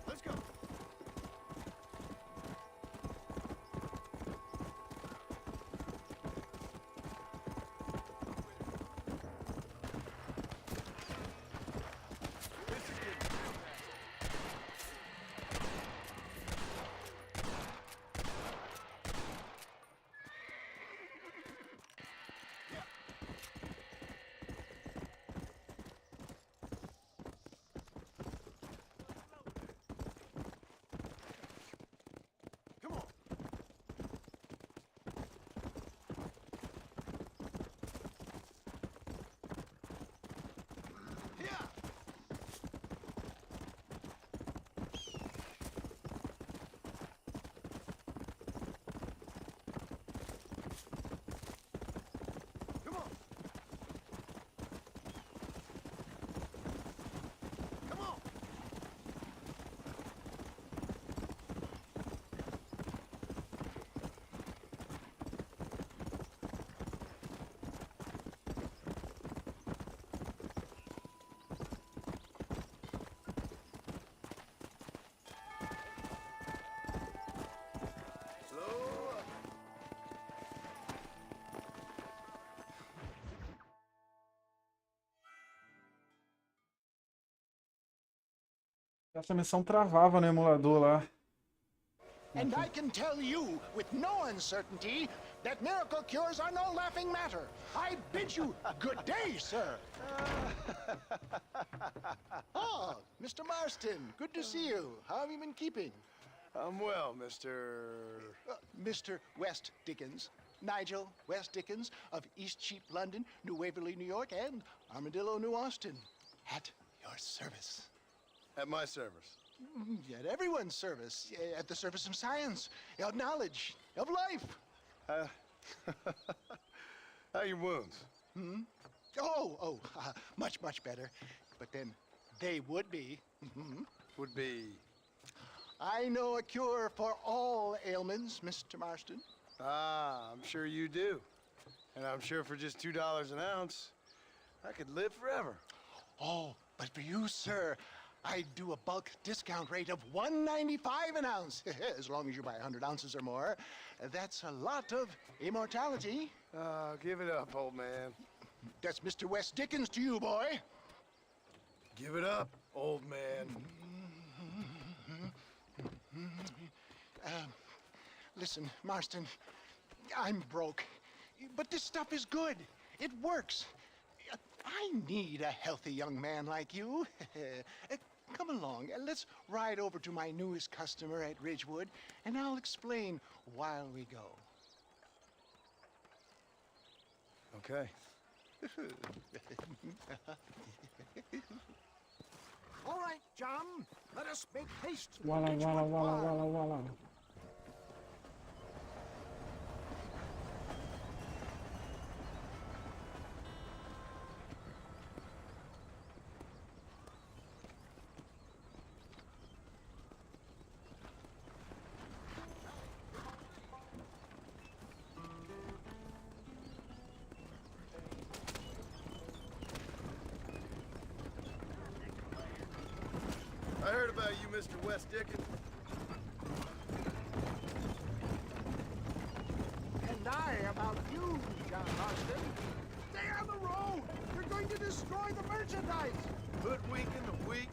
Let's go. Essa missão travava no emulador lá. And I can tell you with no uncertainty that miracle cures are no laughing matter. I bid you good day, sir. Ah, Mr. Marston, good to see you. How have you been keeping? I'm well, Mr. Mr. West Dickens. Nigel West Dickens of East Cheap, London, New Waverly, New York, and Armadillo, New Austin. At your service. At my service. At everyone's service. At the service of science, of knowledge, of life. How are your wounds? Much, much better. But then they would be. Would be. I know a cure for all ailments, Mr. Marston. Ah, I'm sure you do. And I'm sure for just $2 an ounce, I could live forever. Oh, but for you, sir, I'd do a bulk discount rate of $1.95 an ounce, as long as you buy 100 ounces or more. That's a lot of immortality. Give it up, old man. That's Mr. West Dickens to you, boy. Give it up, old man. Listen, Marston, I'm broke, but this stuff is good. It works. I need a healthy young man like you. Come along, let's ride over to my newest customer at Ridgewood, and I'll explain while we go. Okay. All right, John, let us make haste. to Walla, Ridgewood walla, walla, Farm. walla, walla. I heard about you, Mr. West Dickens. And I about you, John Marston. Stay on the road! You're going to destroy the merchandise! Hoodwinking the weak,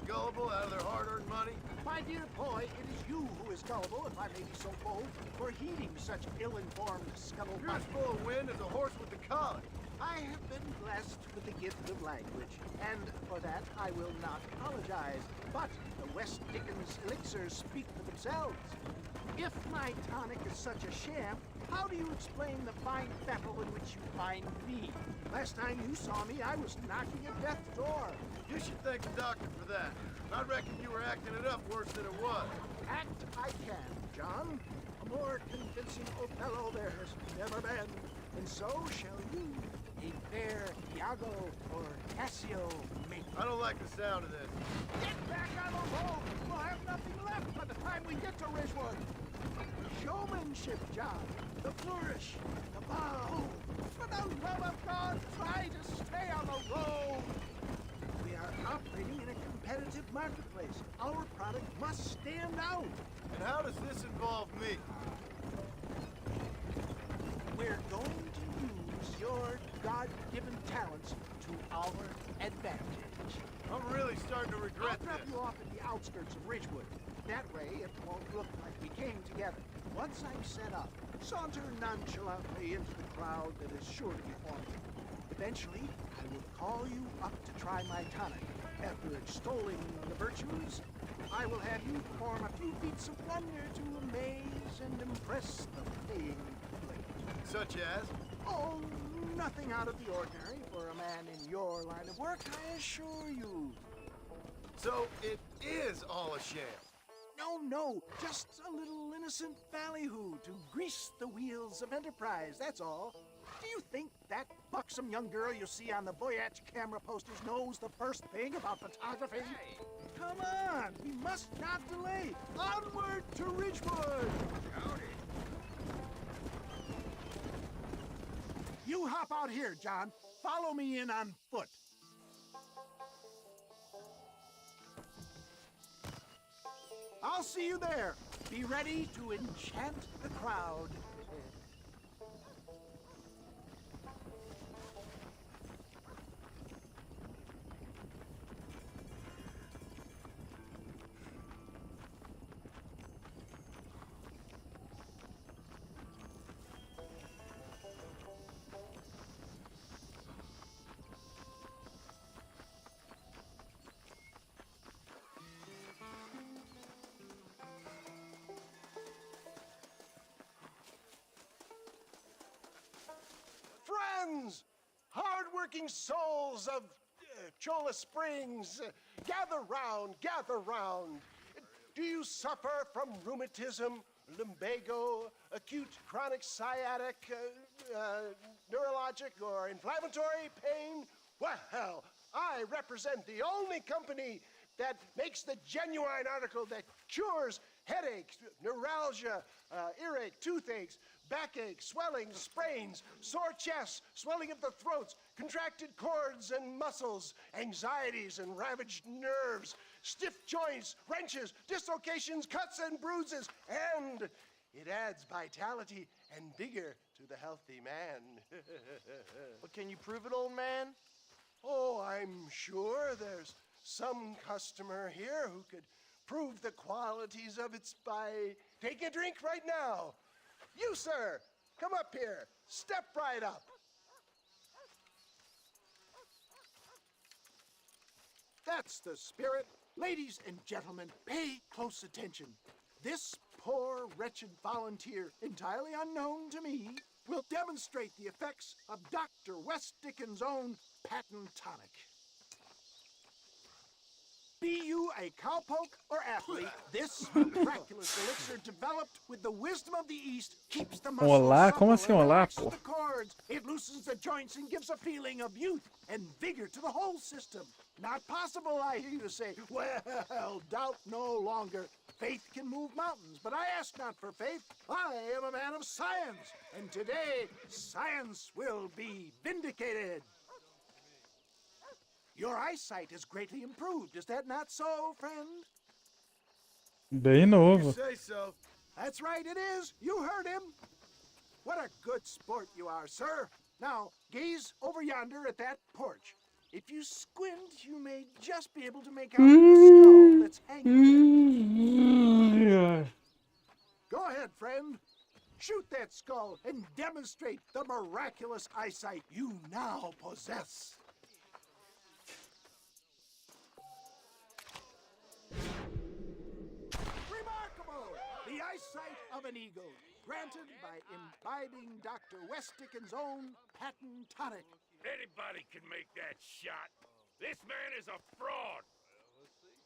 gullible out of their hard-earned money. My dear boy, it is you who is gullible, if I may be so bold, for heeding such ill-informed You're scuttlebutt. as full of wind as a horse with the collar. I have been blessed with the gift of language, and for that I will not apologize. But the West Dickens elixirs speak for themselves. If my tonic is such a sham, how do you explain the fine battle in which you find me? Last time you saw me, I was knocking at death's door. You should thank the doctor for that. I reckon you were acting it up worse than it was. Act I can, John. A more convincing Othello there has never been. And so shall you, a fair Iago or Cassio make. I don't like the sound of this. Get back on the road! We'll have nothing left by the time we get to Ridgewood. Showmanship, John. The flourish, the bow. For the love of God, try to stay on the road. We are operating in a competitive marketplace. Our product must stand out. And how does this involve me? We're going to use your God-given talents to our advantage. I'm really starting to regret I'll drop this. you off at the outskirts of Ridgewood. That way, it won't look like we came together. Once I'm set up, saunter nonchalantly into the crowd that is sure to be forming. Eventually, I will call you up to try my tonic. After extolling the virtues, I will have you perform a few feats of wonder to amaze and impress the paying public. Such as? Oh, nothing out of the ordinary for a man in your line of work, I assure you. So it is all a sham. No, just a little innocent ballyhoo to grease the wheels of enterprise, that's all. Do you think that buxom young girl you see on the Voyage camera posters knows the first thing about photography? Come on, we must not delay. Onward to Ridgewood! Howdy. You hop out here, John. Follow me in on foot. I'll see you there. Be ready to enchant the crowd. Friends, hard-working souls of Cholla Springs, gather round, gather round. Do you suffer from rheumatism, lumbago, acute chronic sciatic, neurologic, or inflammatory pain? Well, I represent the only company that makes the genuine article that cures headaches, neuralgia, earache, toothaches, backache, swelling, sprains, sore chests, swelling of the throats, contracted cords and muscles, anxieties and ravaged nerves, stiff joints, wrenches, dislocations, cuts and bruises, and it adds vitality and vigor to the healthy man. But can you prove it, old man? Oh, I'm sure there's some customer here who could prove the qualities of it by taking a drink right now. You, sir, come up here. Step right up. That's the spirit. Ladies and gentlemen, pay close attention. This poor, wretched volunteer, entirely unknown to me, will demonstrate the effects of Dr. West Dickens' own patent tonic. Be you a cowpoke or athlete, this miraculous elixir developed with the wisdom of the East keeps the muscles Olá? Como assim supple and olá, relaxes pô? the cords. It loosens the joints and gives a feeling of youth and vigor to the whole system. Not possible, I hear you say. Well, doubt no longer. Faith can move mountains, but I ask not for faith. I am a man of science, and today science will be vindicated. Your eyesight is greatly improved. Is that not so, friend? Bem novo. Say so. That's right, it is. You heard him. What a good sport you are, sir. Now, gaze over yonder at that porch. If you squint, you may just be able to make out the skull that's hanging there. Go ahead, friend. Shoot that skull and demonstrate the miraculous eyesight you now possess. Remarkable! The eyesight of an eagle, granted by imbibing Dr. West Dickens' own patent tonic. Anybody can make that shot. This man is a fraud.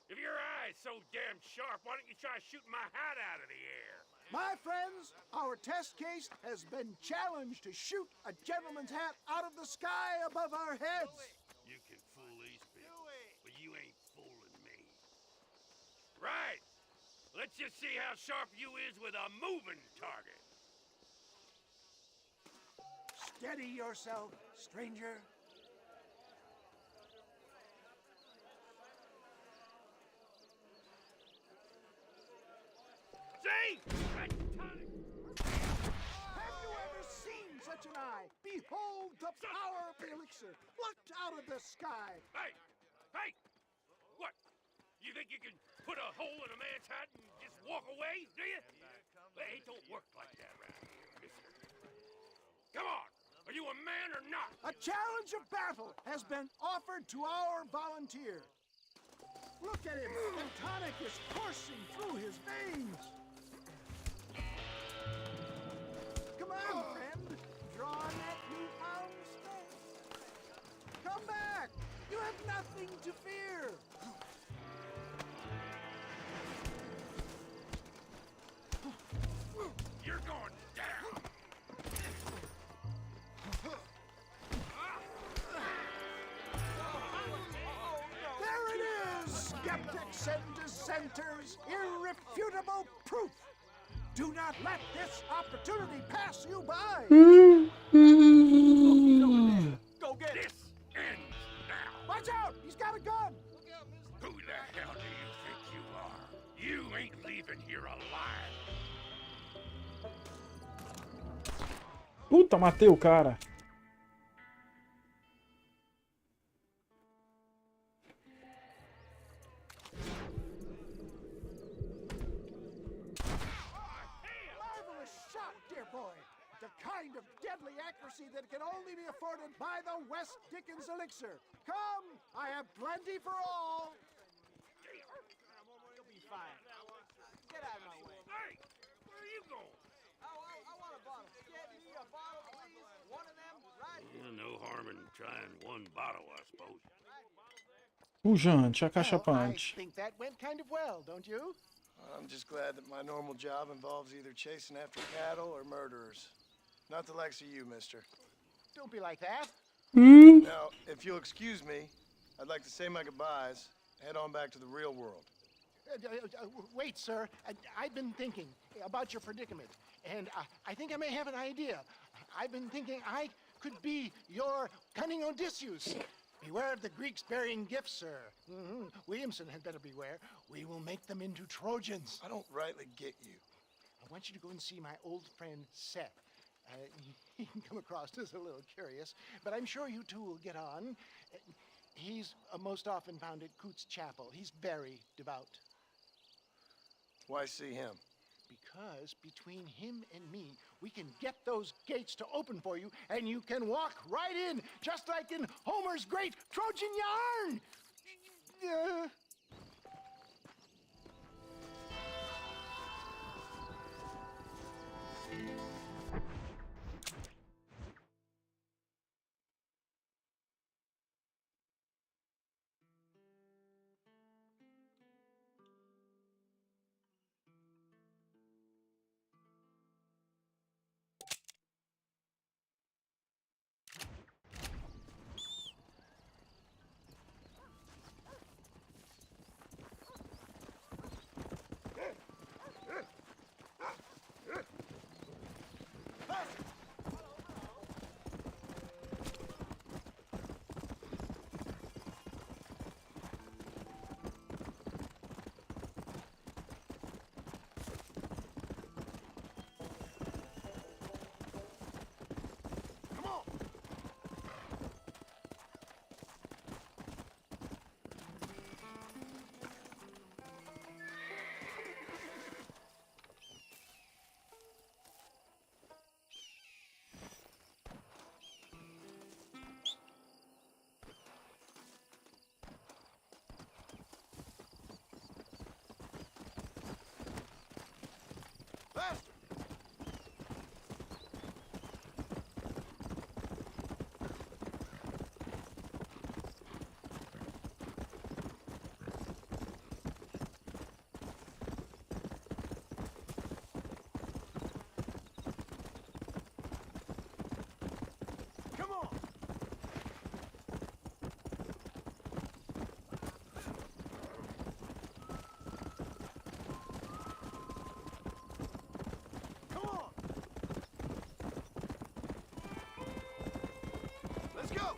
If your eye's so damn sharp, why don't you try shooting my hat out of the air? My friends, our test case has been challenged to shoot a gentleman's hat out of the sky above our heads. You can fool these people, but you ain't fooling me. Right. Let's just see how sharp you is with a moving target. Steady yourself, stranger. See? Have you ever seen such an eye? Behold the power of the elixir, plucked out of the sky. Hey! Hey! What? You think you can put a hole in a man's hat and just walk away, do you? Hey, it don't work like that around here, mister. Come on! Are you a man or not? A challenge of battle has been offered to our volunteer. Look at him. The tonic is coursing through his veins. Come on, friend. Draw on that newfound strength. Come back. You have nothing to fear. You're going down. There it is! Skeptics and dissenters, irrefutable proof! Do not let this opportunity pass you by! Go get it! This ends now! Watch out! He's got a gun! Who the hell do you think you are? You ain't leaving here alive! Puta, matei o cara. Marvelous shot, dear boy! The kind of deadly accuracy that can only be afforded by the West Dickens elixir. Come, I have plenty for all. You'll be fine. Get out of my way. Hey! Where are you going? I want a bottle. Get me a bottle, please. One of them, right here. No harm in trying one bottle, I suppose. Pujante, I acachapante. think that went kind of well, don't you? I'm just glad that my normal job involves either chasing after cattle or murderers. Not the likes of you, mister. Don't be like that. Now, if you'll excuse me, I'd like to say my goodbyes, head on back to the real world. Wait, sir. I've been thinking about your predicament, and I think I may have an idea. I've been thinking I could be your cunning Odysseus. Beware of the Greeks bearing gifts, sir. Williamson had better beware. We will make them into Trojans. I don't rightly get you. I want you to go and see my old friend Seth. He can come across as a little curious, but I'm sure you two will get on. He's most often found at Coots Chapel. He's very devout. Why see him? Because between him and me, we can get those gates to open for you, and you can walk right in, just like in Homer's great Trojan yarn! Faster! Come on! Come on! Let's go!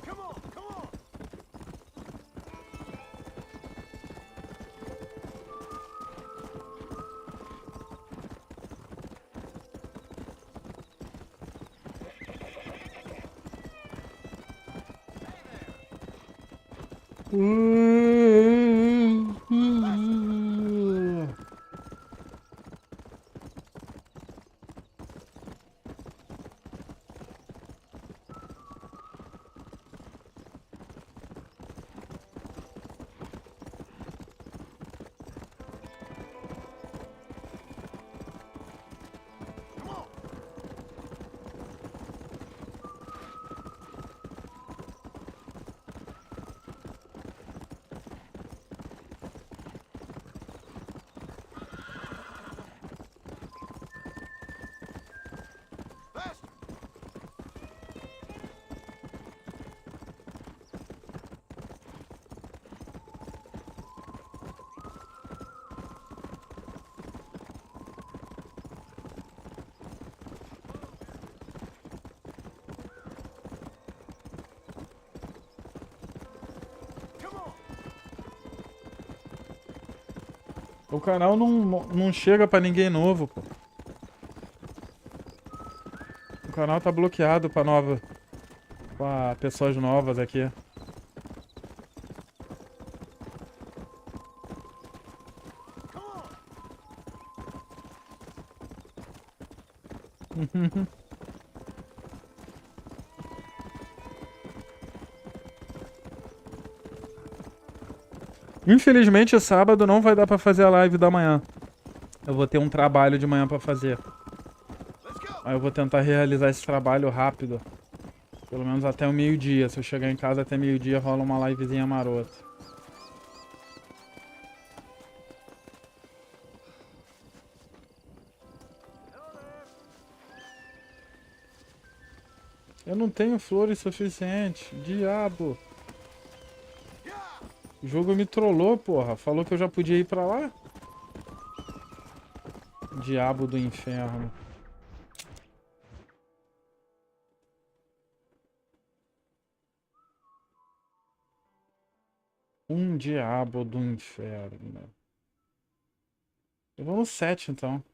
Come on, come on! Come on! Faster! Come on! O canal não chega pra ninguém novo, pô. O canal tá bloqueado pra pessoas novas aqui. Infelizmente, sábado não vai dar pra fazer a live da manhã. Eu vou ter um trabalho de manhã pra fazer. Aí eu vou tentar realizar esse trabalho rápido. Pelo menos até o meio-dia. Se eu chegar em casa até meio-dia, rola uma livezinha marota. Eu não tenho flores suficientes. Diabo. O jogo me trollou, porra. Falou que eu já podia ir pra lá. Diabo do inferno. Um diabo do inferno. Eu vou no 7, então.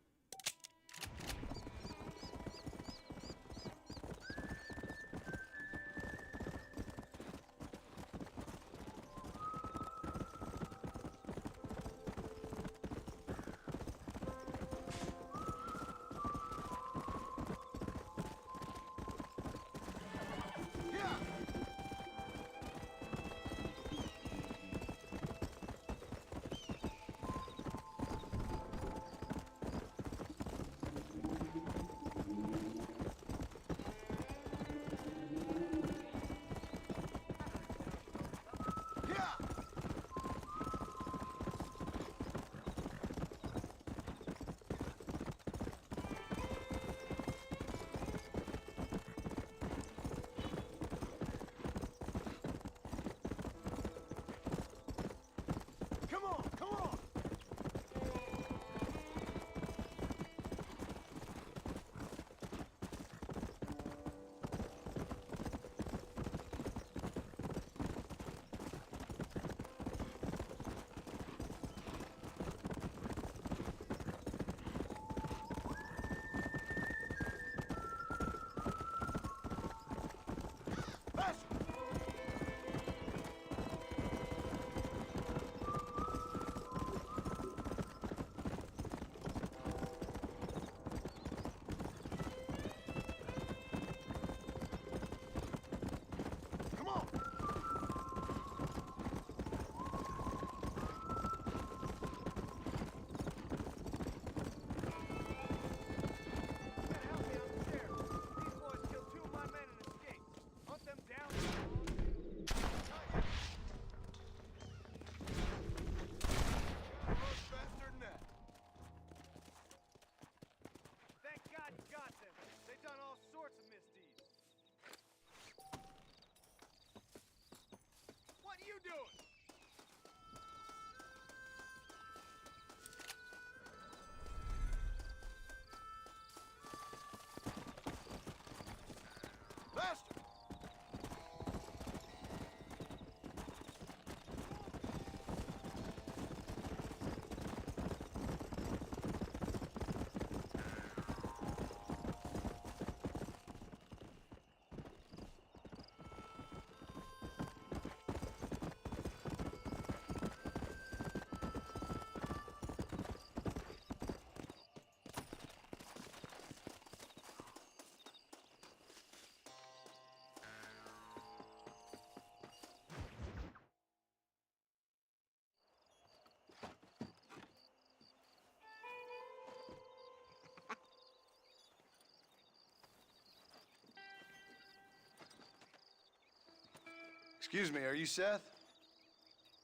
Excuse me, are you Seth?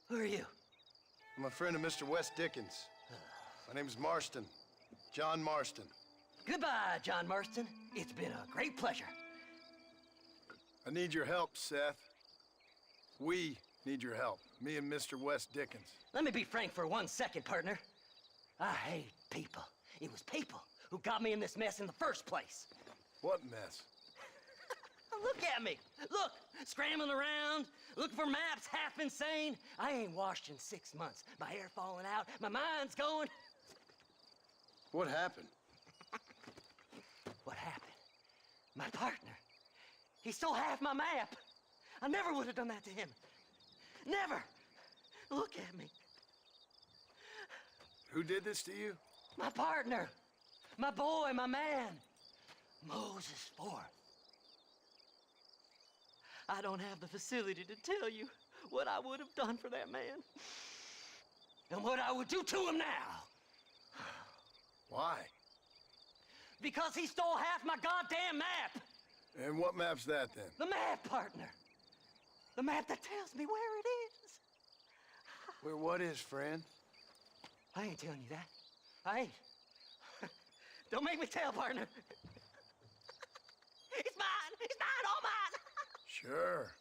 Who are you? I'm a friend of Mr. Wes Dickens. My name's Marston. John Marston. Goodbye, John Marston. It's been a great pleasure. I need your help, Seth. We need your help. Me and Mr. Wes Dickens. Let me be frank for 1 second, partner. I hate people. It was people who got me in this mess in the first place. What mess? Look at me. Look, scrambling around, looking for maps, half insane. I ain't washed in 6 months. My hair falling out, my mind's going. What happened? What happened? My My partner. He stole half my map. I never would have done that to him. Never. Look at me. Who did this to you? My partner. My boy, my man. Moses 4. I don't have the facility to tell you what I would have done for that man. And what I would do to him now. Why? Because he stole half my goddamn map. And what map's that then? The map, partner. The map that tells me where it is. Where what is, friend? I ain't telling you that. I ain't. Don't make me tell, partner. It's mine. It's mine. All mine. Sure.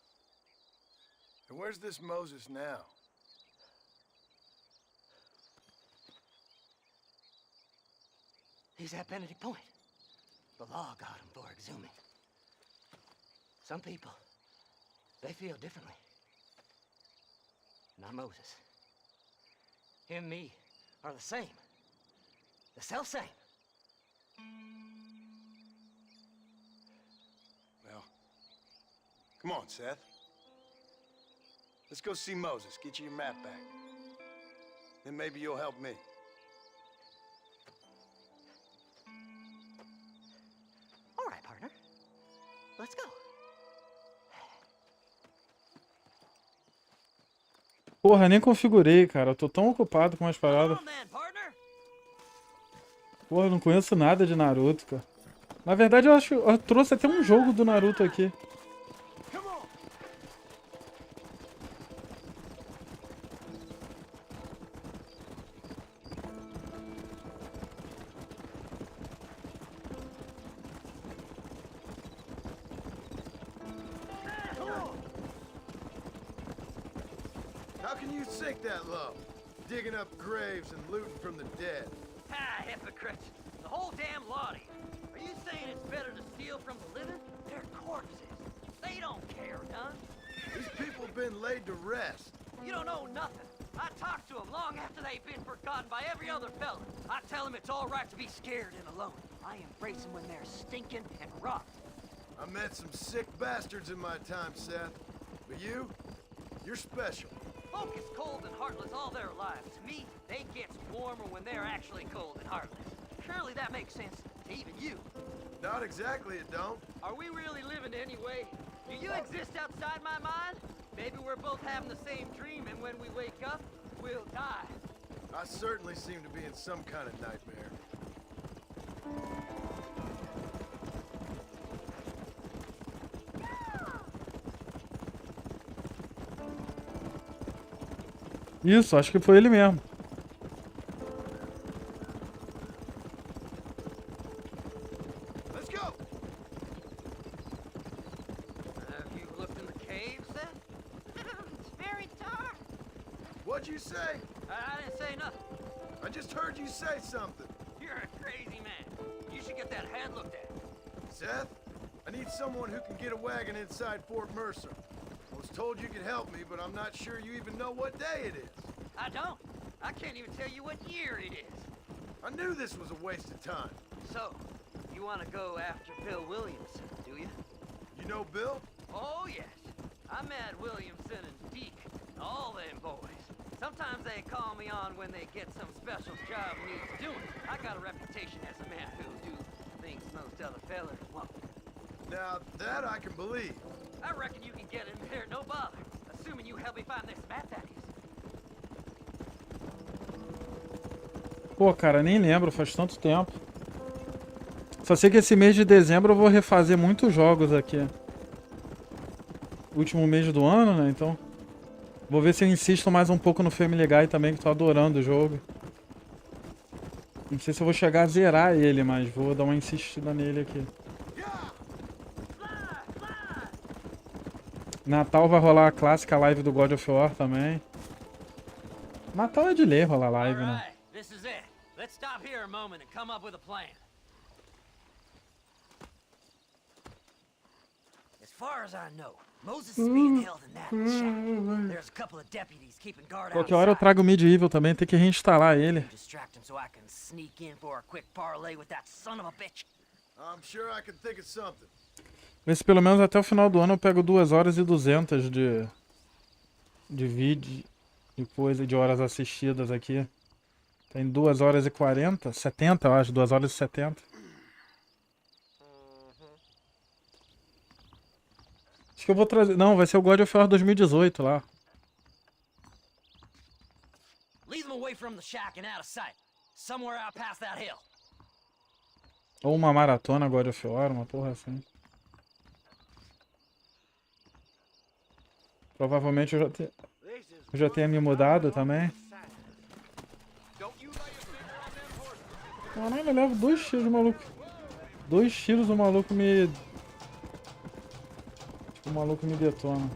And where's this Moses now? He's at Benedict Point. The law got him for exhuming. Some people, they feel differently. Not Moses. Him and me are the same. The self-same. Well, come on, Seth. Let's go see Moses, get you your map back. Then maybe you'll help me. All right, partner. Let's go. Porra, nem configurei, cara. Eu tô tão ocupado com umas paradas. Porra, eu não conheço nada de Naruto, cara. Na verdade, eu acho que eu trouxe até um jogo do Naruto aqui. How can you sink that low? Digging up graves and looting from the dead. Ah, hypocrite. The whole damn lot of you. Are you saying it's better to steal from the living? They're corpses. They don't care none. These people have been laid to rest. You don't know nothing. I talk to them long after they've been forgotten by every other fella. I tell them it's all right to be scared and alone. I embrace them when they're stinking and rotten. I met some sick bastards in my time, Seth. But you're special. Folk is cold and heartless all their lives. To me, they get warmer when they're actually cold and heartless. Surely that makes sense to even you. Not exactly, it don't. Are we really living anyway? Do you exist outside my mind? Maybe we're both having the same dream, and when we wake up, we'll die. I certainly seem to be in some kind of nightmare. Isso, acho que foi ele mesmo. Let's go. Have you looked in the caves, then? It's very dark. What'd you say? I didn't say nothing. I just heard you say something. You're a crazy man. You should get that head looked at. Seth, I need someone who can get a wagon inside Fort Mercer. I was told you could help me, but I'm not sure you even know what day it is. I don't. I can't even tell you what year it is. I knew this was a waste of time. So, you want to go after Bill Williamson, do you? You know Bill? Oh, yes. I met Williamson and Deke, all them boys. Sometimes they call me on when they get some special job needs doing. I got a reputation as a man who'll do things most other fellas won't. Now, that I can believe. I reckon you can get in there, no bother. Assuming you help me find this map, that is. Pô, cara, nem lembro, faz tanto tempo. Só sei que esse mês de dezembro eu vou refazer muitos jogos aqui. Último mês do ano, né? Então, vou ver se eu insisto mais um pouco no Family Guy também, que tô adorando o jogo. Não sei se eu vou chegar a zerar ele, mas vou dar uma insistida nele aqui. Natal vai rolar a clássica live do God of War também. Natal é de lei rolar live, né? This is it. Let's stop here a moment and come up with a plan. As far as I know, Moses is being held in that shack. There's a couple of deputies keeping guard outside. Qualquer hora eu trago o Medieval também, tem que reinstalar ele. Distract him so I can sneak in for a quick parlay with that son of a bitch. I'm sure I can think of something. Vê se pelo menos até o final do ano eu pego 2 horas e 200 de vídeo, de coisa, de horas assistidas aqui. Tem 2 horas e 40, 70 eu acho, 2 horas e 70. Acho que eu vou trazer, não, vai ser o God of War 2018 lá. Lead them away from the shack and out of sight. Somewhere out past that hill. Ou uma maratona God of War, uma porra assim. Provavelmente eu já tenha me mudado também. Caralho, eu levo 2 tiros, maluco. 2 tiros o maluco me... O maluco me detona.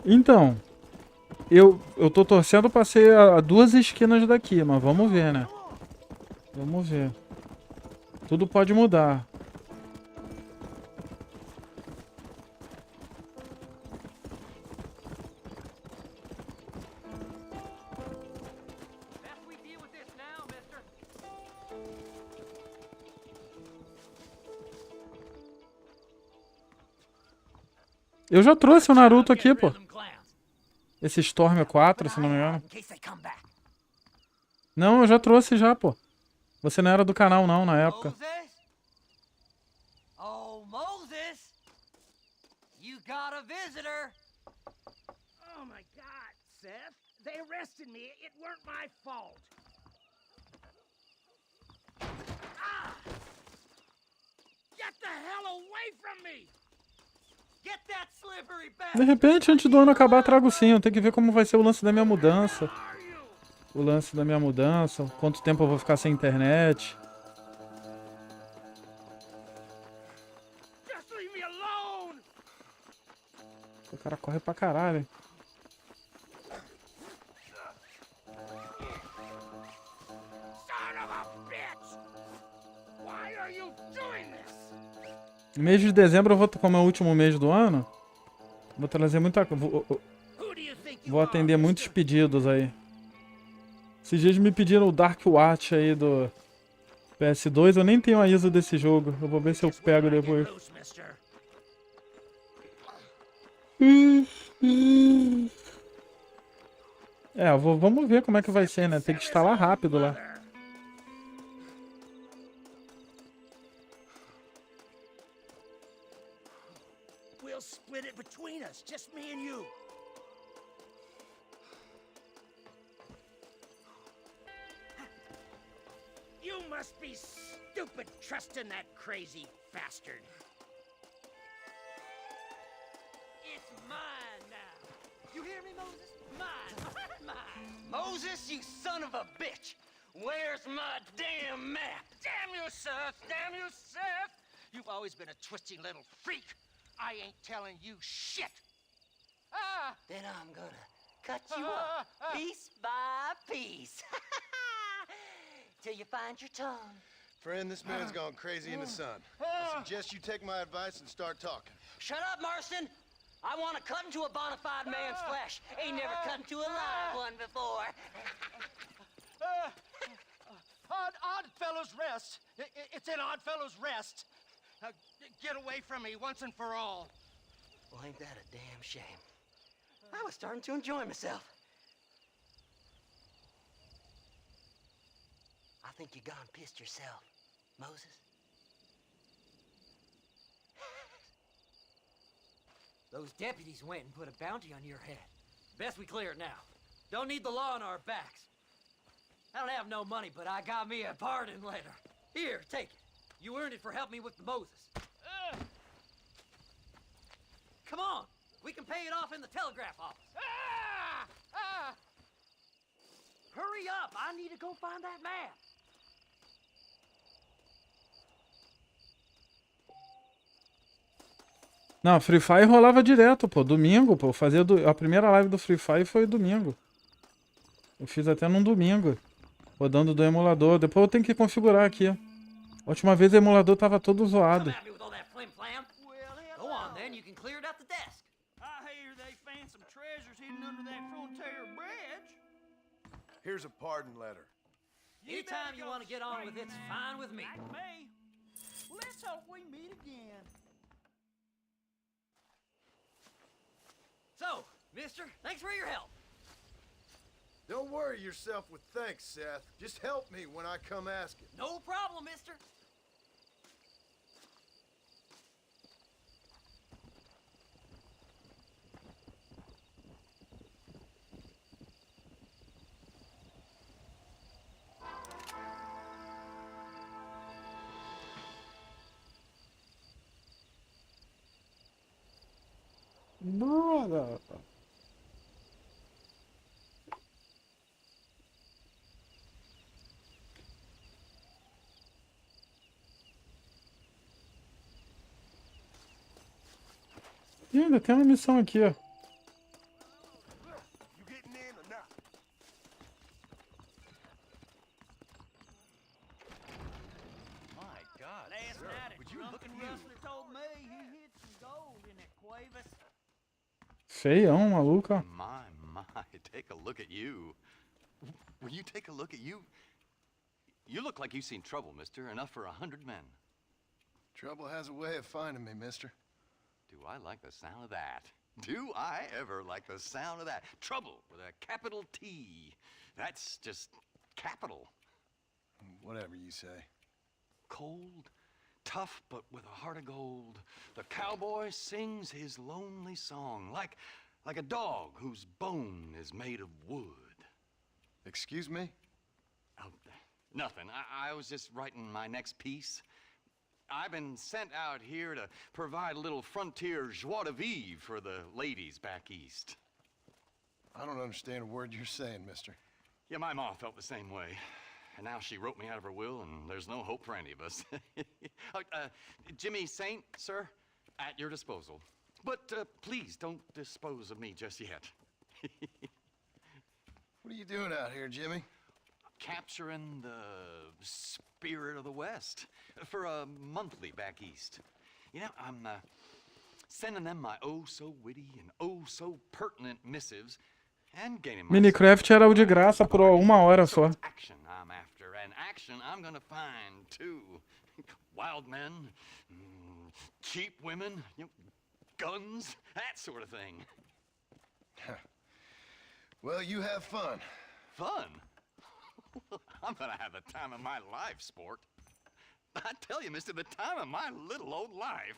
Então, eu tô torcendo pra ser a 2 esquinas daqui, mas vamos ver, né? Vamos ver. Tudo pode mudar. Eu já trouxe o Naruto aqui, pô. Esse Storm 4, se não me engano. Não, eu já trouxe já, pô. Você não era do canal não, na época. Oh, Moses! You got a visitor! Oh my God, Seth. They arrested me. It weren't my fault. Ah! Get the hell away from me! Get that slippery bastard! De repente, antes do ano acabar, trago sim. Eu tenho que ver como vai ser o lance da minha mudança. O lance da minha mudança. Quanto tempo eu vou ficar sem internet. Just leave me alone! O cara corre pra caralho. Son of a bitch! Why are you doing this? Mês de dezembro eu vou, como é o último mês do ano, vou trazer muita coisa. Vou atender muitos pedidos aí. Esses dias me pediram o Dark Watch aí do PS2. Eu nem tenho a ISO desse jogo. Eu vou ver se eu pego depois. É, vamos ver como é que vai ser, né? Tem que instalar rápido lá. We'll split it between us, just me and you. You must be stupid trusting that crazy bastard. It's mine now. You hear me, Moses? Mine. Mine. Moses, you son of a bitch! Where's my damn map? Damn you, Seth! Damn you, Seth! You've always been a twisting little freak. I ain't telling you shit. Ah! Then I'm gonna cut you up piece by piece. Till you find your tongue. Friend, this man's gone crazy in the sun. I suggest you take my advice and start talking. Shut up, Marston! I want to cut into a bona fide man's flesh. Ain't never cut into a live one before. Odd Fellow's Rest. It's in Odd Fellow's Rest. Get away from me once and for all. Well, ain't that a damn shame? I was starting to enjoy myself. I think you gone pissed yourself, Moses. Those deputies went and put a bounty on your head. Best we clear it now. Don't need the law on our backs. I don't have no money, but I got me a pardon letter. Here, take it. You earned it for helping me with the Moses. Come on, we can pay it off in the telegraph office. Hurry up! I need to go find that map. Não, Free Fire rolava direto, pô. Domingo, pô. A primeira live do Free Fire foi domingo. Eu fiz até num domingo. Rodando do emulador. Depois eu tenho que configurar aqui. A última vez o emulador tava todo zoado. Come at me with all that flim-flam. Go on, then. You can clear it out the desk. I hear they found some treasures hidden under that frontier bridge. Here's a pardon letter. Anytime you want to get on with it's fine with me. Like me. Let's hope we meet again. So, mister, thanks for your help. Don't worry yourself with thanks, Seth. Just help me when I come asking. No problem, mister. Brother. E ainda tem uma missão aqui, ó. You getting in or not? My God, Last sir, night a would you look at drunken you? rustler told me he hid some gold in that Cuevas. Feião, maluco, ó. My, take a look at you. Will you take a look at you? You look like you've seen trouble, mister. Enough for 100 men. Trouble has a way of finding me, mister. Do I like the sound of that? Do I ever like the sound of that? Trouble with a capital T. That's just capital. Whatever you say. Cold, tough, but with a heart of gold. The cowboy sings his lonely song like a dog whose bone is made of wood. Excuse me? Oh, nothing. I was just writing my next piece. I've been sent out here to provide a little frontier joie de vivre for the ladies back east. I don't understand a word you're saying, mister. Yeah, my ma felt the same way. And now she wrote me out of her will, and there's no hope for any of us. Jimmy Saint, sir, at your disposal. But please don't dispose of me just yet. What are you doing out here, Jimmy? Capturing the spirit of the West for a monthly back east. You know, I'm sending them my oh-so-witty and oh-so-pertinent missives and gaining my... Minecraft era o de graça por 1 hora só. Action I'm after, and action I'm gonna find, too. Wild men, cheap women, you know, guns, that sort of thing. Well, you have fun. Fun? I'm gonna have the time of my life, sport. I tell you, mister, the time of my little old life.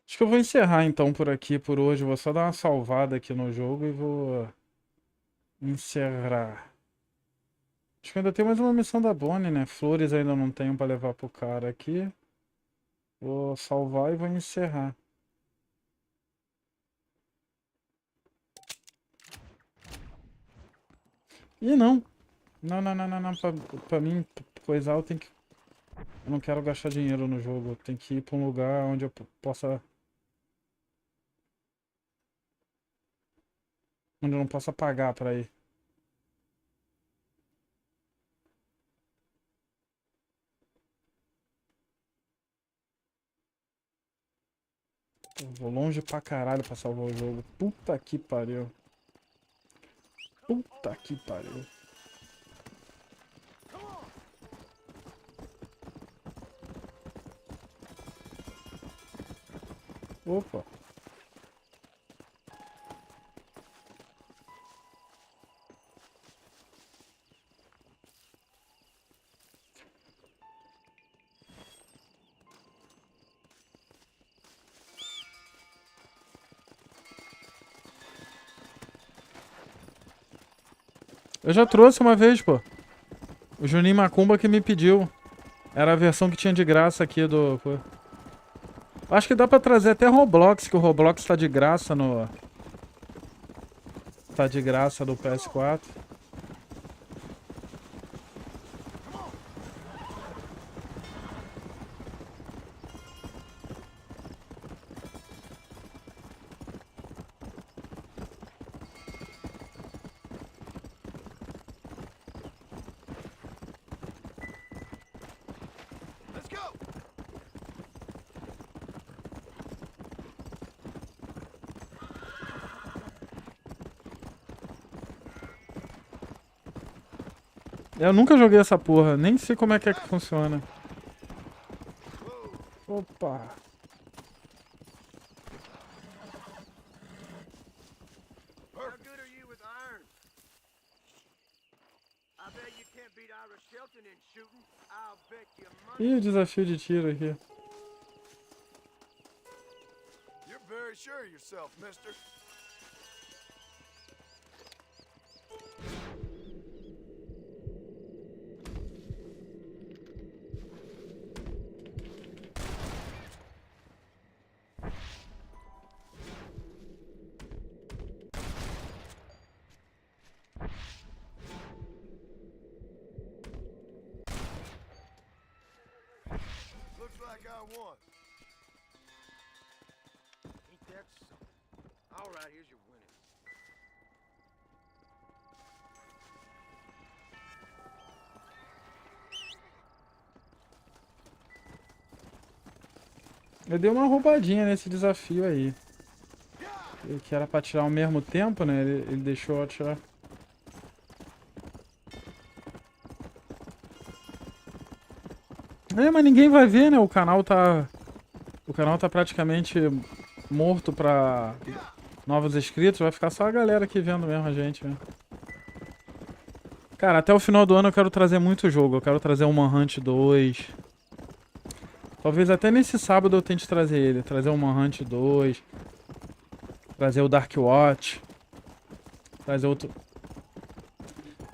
Acho que eu vou encerrar então por aqui por hoje. Vou só dar uma salvada aqui no jogo e vou encerrar. Acho que ainda tem mais uma missão da Bonnie, né? Flores ainda não tenho pra levar pro cara aqui. Vou salvar e vou encerrar. Ih, não. Não. Pra mim, coisar, eu tenho que... Eu não quero gastar dinheiro no jogo. Eu tenho que ir pra um lugar onde eu possa... Onde eu não possa pagar pra ir. Eu vou longe pra caralho pra salvar o jogo. Puta que pariu. Puta que pariu. Opa. Eu já trouxe uma vez, pô. O Juninho Macumba que me pediu. Era a versão que tinha de graça aqui do... Pô. Acho que dá pra trazer até Roblox, que o Roblox tá de graça no... Tá de graça do PS4. Let's go. Eu nunca joguei essa porra, nem sei como é que funciona. Opa. How good are you with iron? I bet you can't beat Irish Shelton in shooting. I'll bet you money. Ih, o desafio de tiro aqui. You're very sure of yourself, mister. Looks like I won. Ain't that something? All right, here's your winning. Eu dei uma roubadinha nesse desafio aí. Que era pra tirar ao mesmo tempo, né? Ele deixou eu atirar. É, mas ninguém vai ver, né? O canal tá praticamente morto pra novos inscritos. Vai ficar só a galera aqui vendo mesmo a gente, né? Cara, até o final do ano eu quero trazer muito jogo. Eu quero trazer o Manhunt 2. Talvez até nesse sábado eu tente trazer ele. Trazer o Manhunt 2. Trazer o Dark Watch. Trazer outro...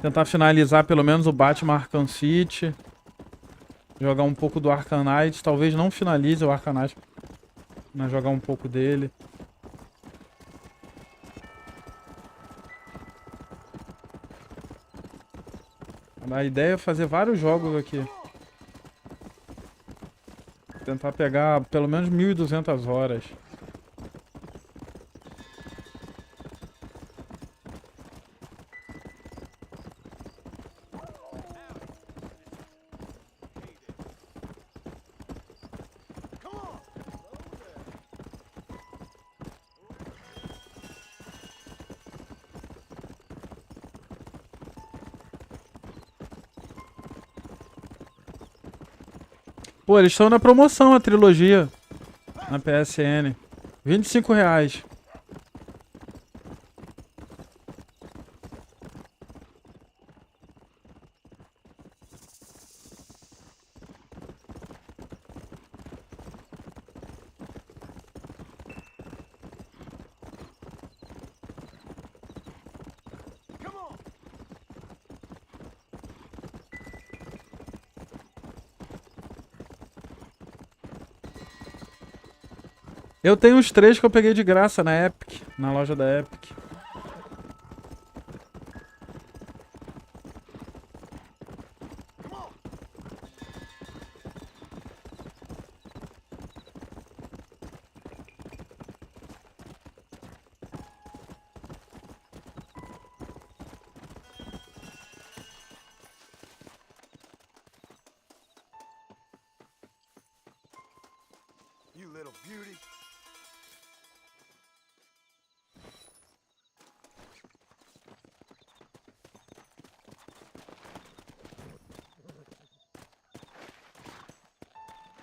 Tentar finalizar pelo menos o Batman Arkham City. Jogar um pouco do Arkham Knight. Talvez não finalize o Arkham Knight, mas jogar um pouco dele. A ideia é fazer vários jogos aqui. Tentar pegar pelo menos 1.200 horas. Pô, eles estão na promoção, a trilogia. Na PSN. R$25. Eu tenho os 3 que eu peguei de graça na Epic, na loja da Epic. You little beauty.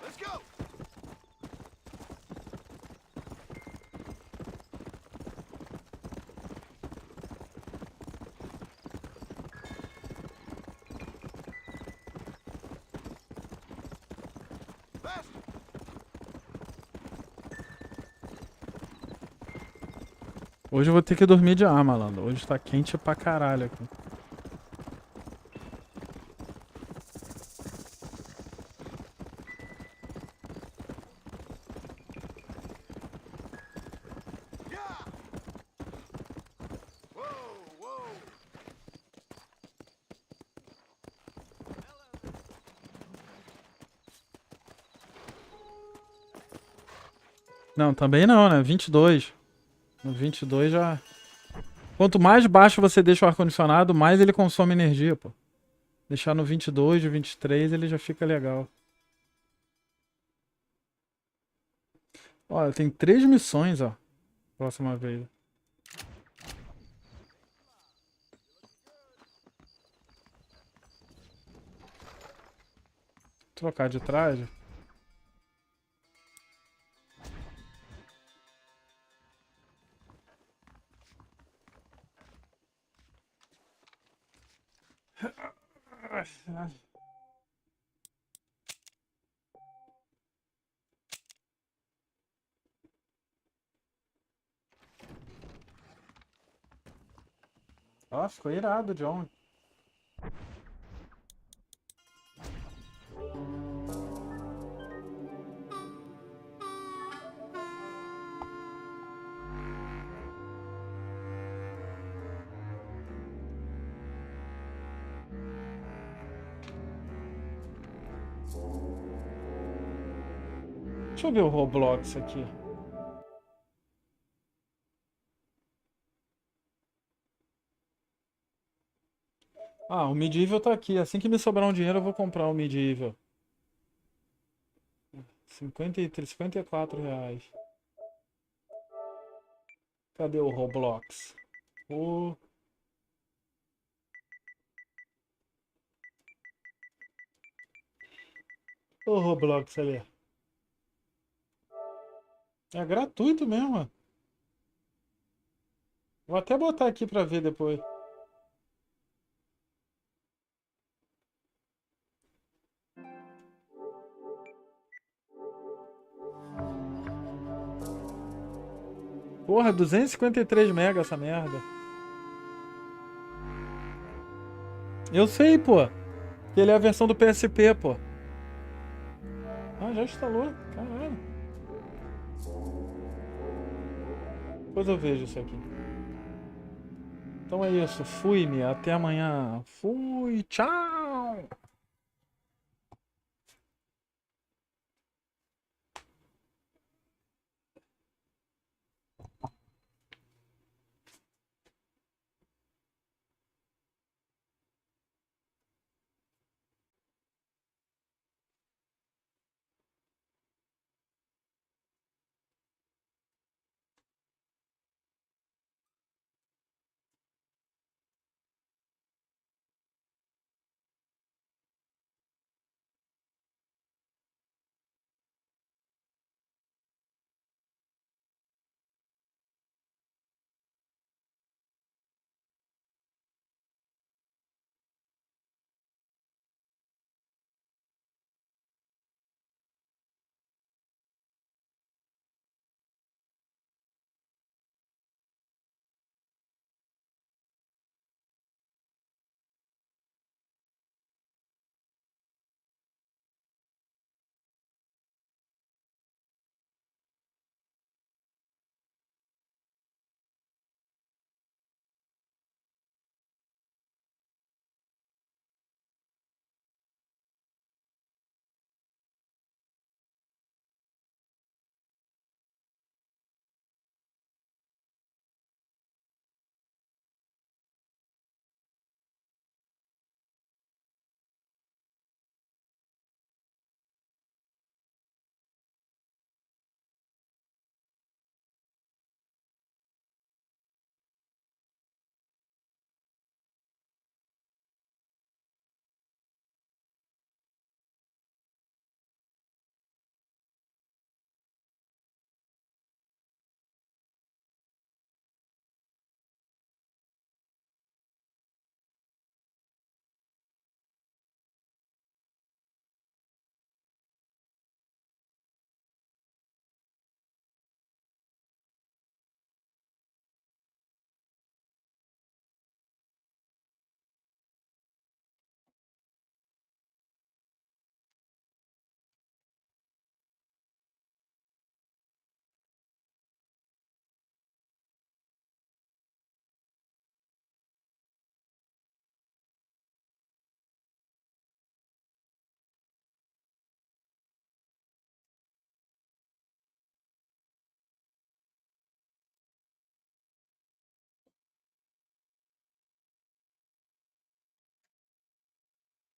Let's go. Faster. Hoje eu vou ter que dormir de ar, malandro. Hoje tá quente pra caralho aqui. Não, também não, né? 22. No 22 já... Quanto mais baixo você deixa o ar-condicionado, mais ele consome energia, pô. Deixar no 22, 23, ele já fica legal. Olha, tem 3 missões, ó. Próxima vez. Trocar de traje. Ó, ficou irado, John. Deixa eu ver o Roblox aqui. Ah, o Medieval tá aqui. Assim que me sobrar um dinheiro, eu vou comprar o Medieval. 54 reais. Cadê o Roblox? O Roblox ali. É gratuito mesmo. Vou até botar aqui pra ver depois. Porra, 253 mega essa merda. Eu sei, pô. Ele é a versão do PSP, pô. Ah, já instalou. Caralho. Depois eu vejo isso aqui. Então é isso. Fui-me. Até amanhã. Fui. Tchau.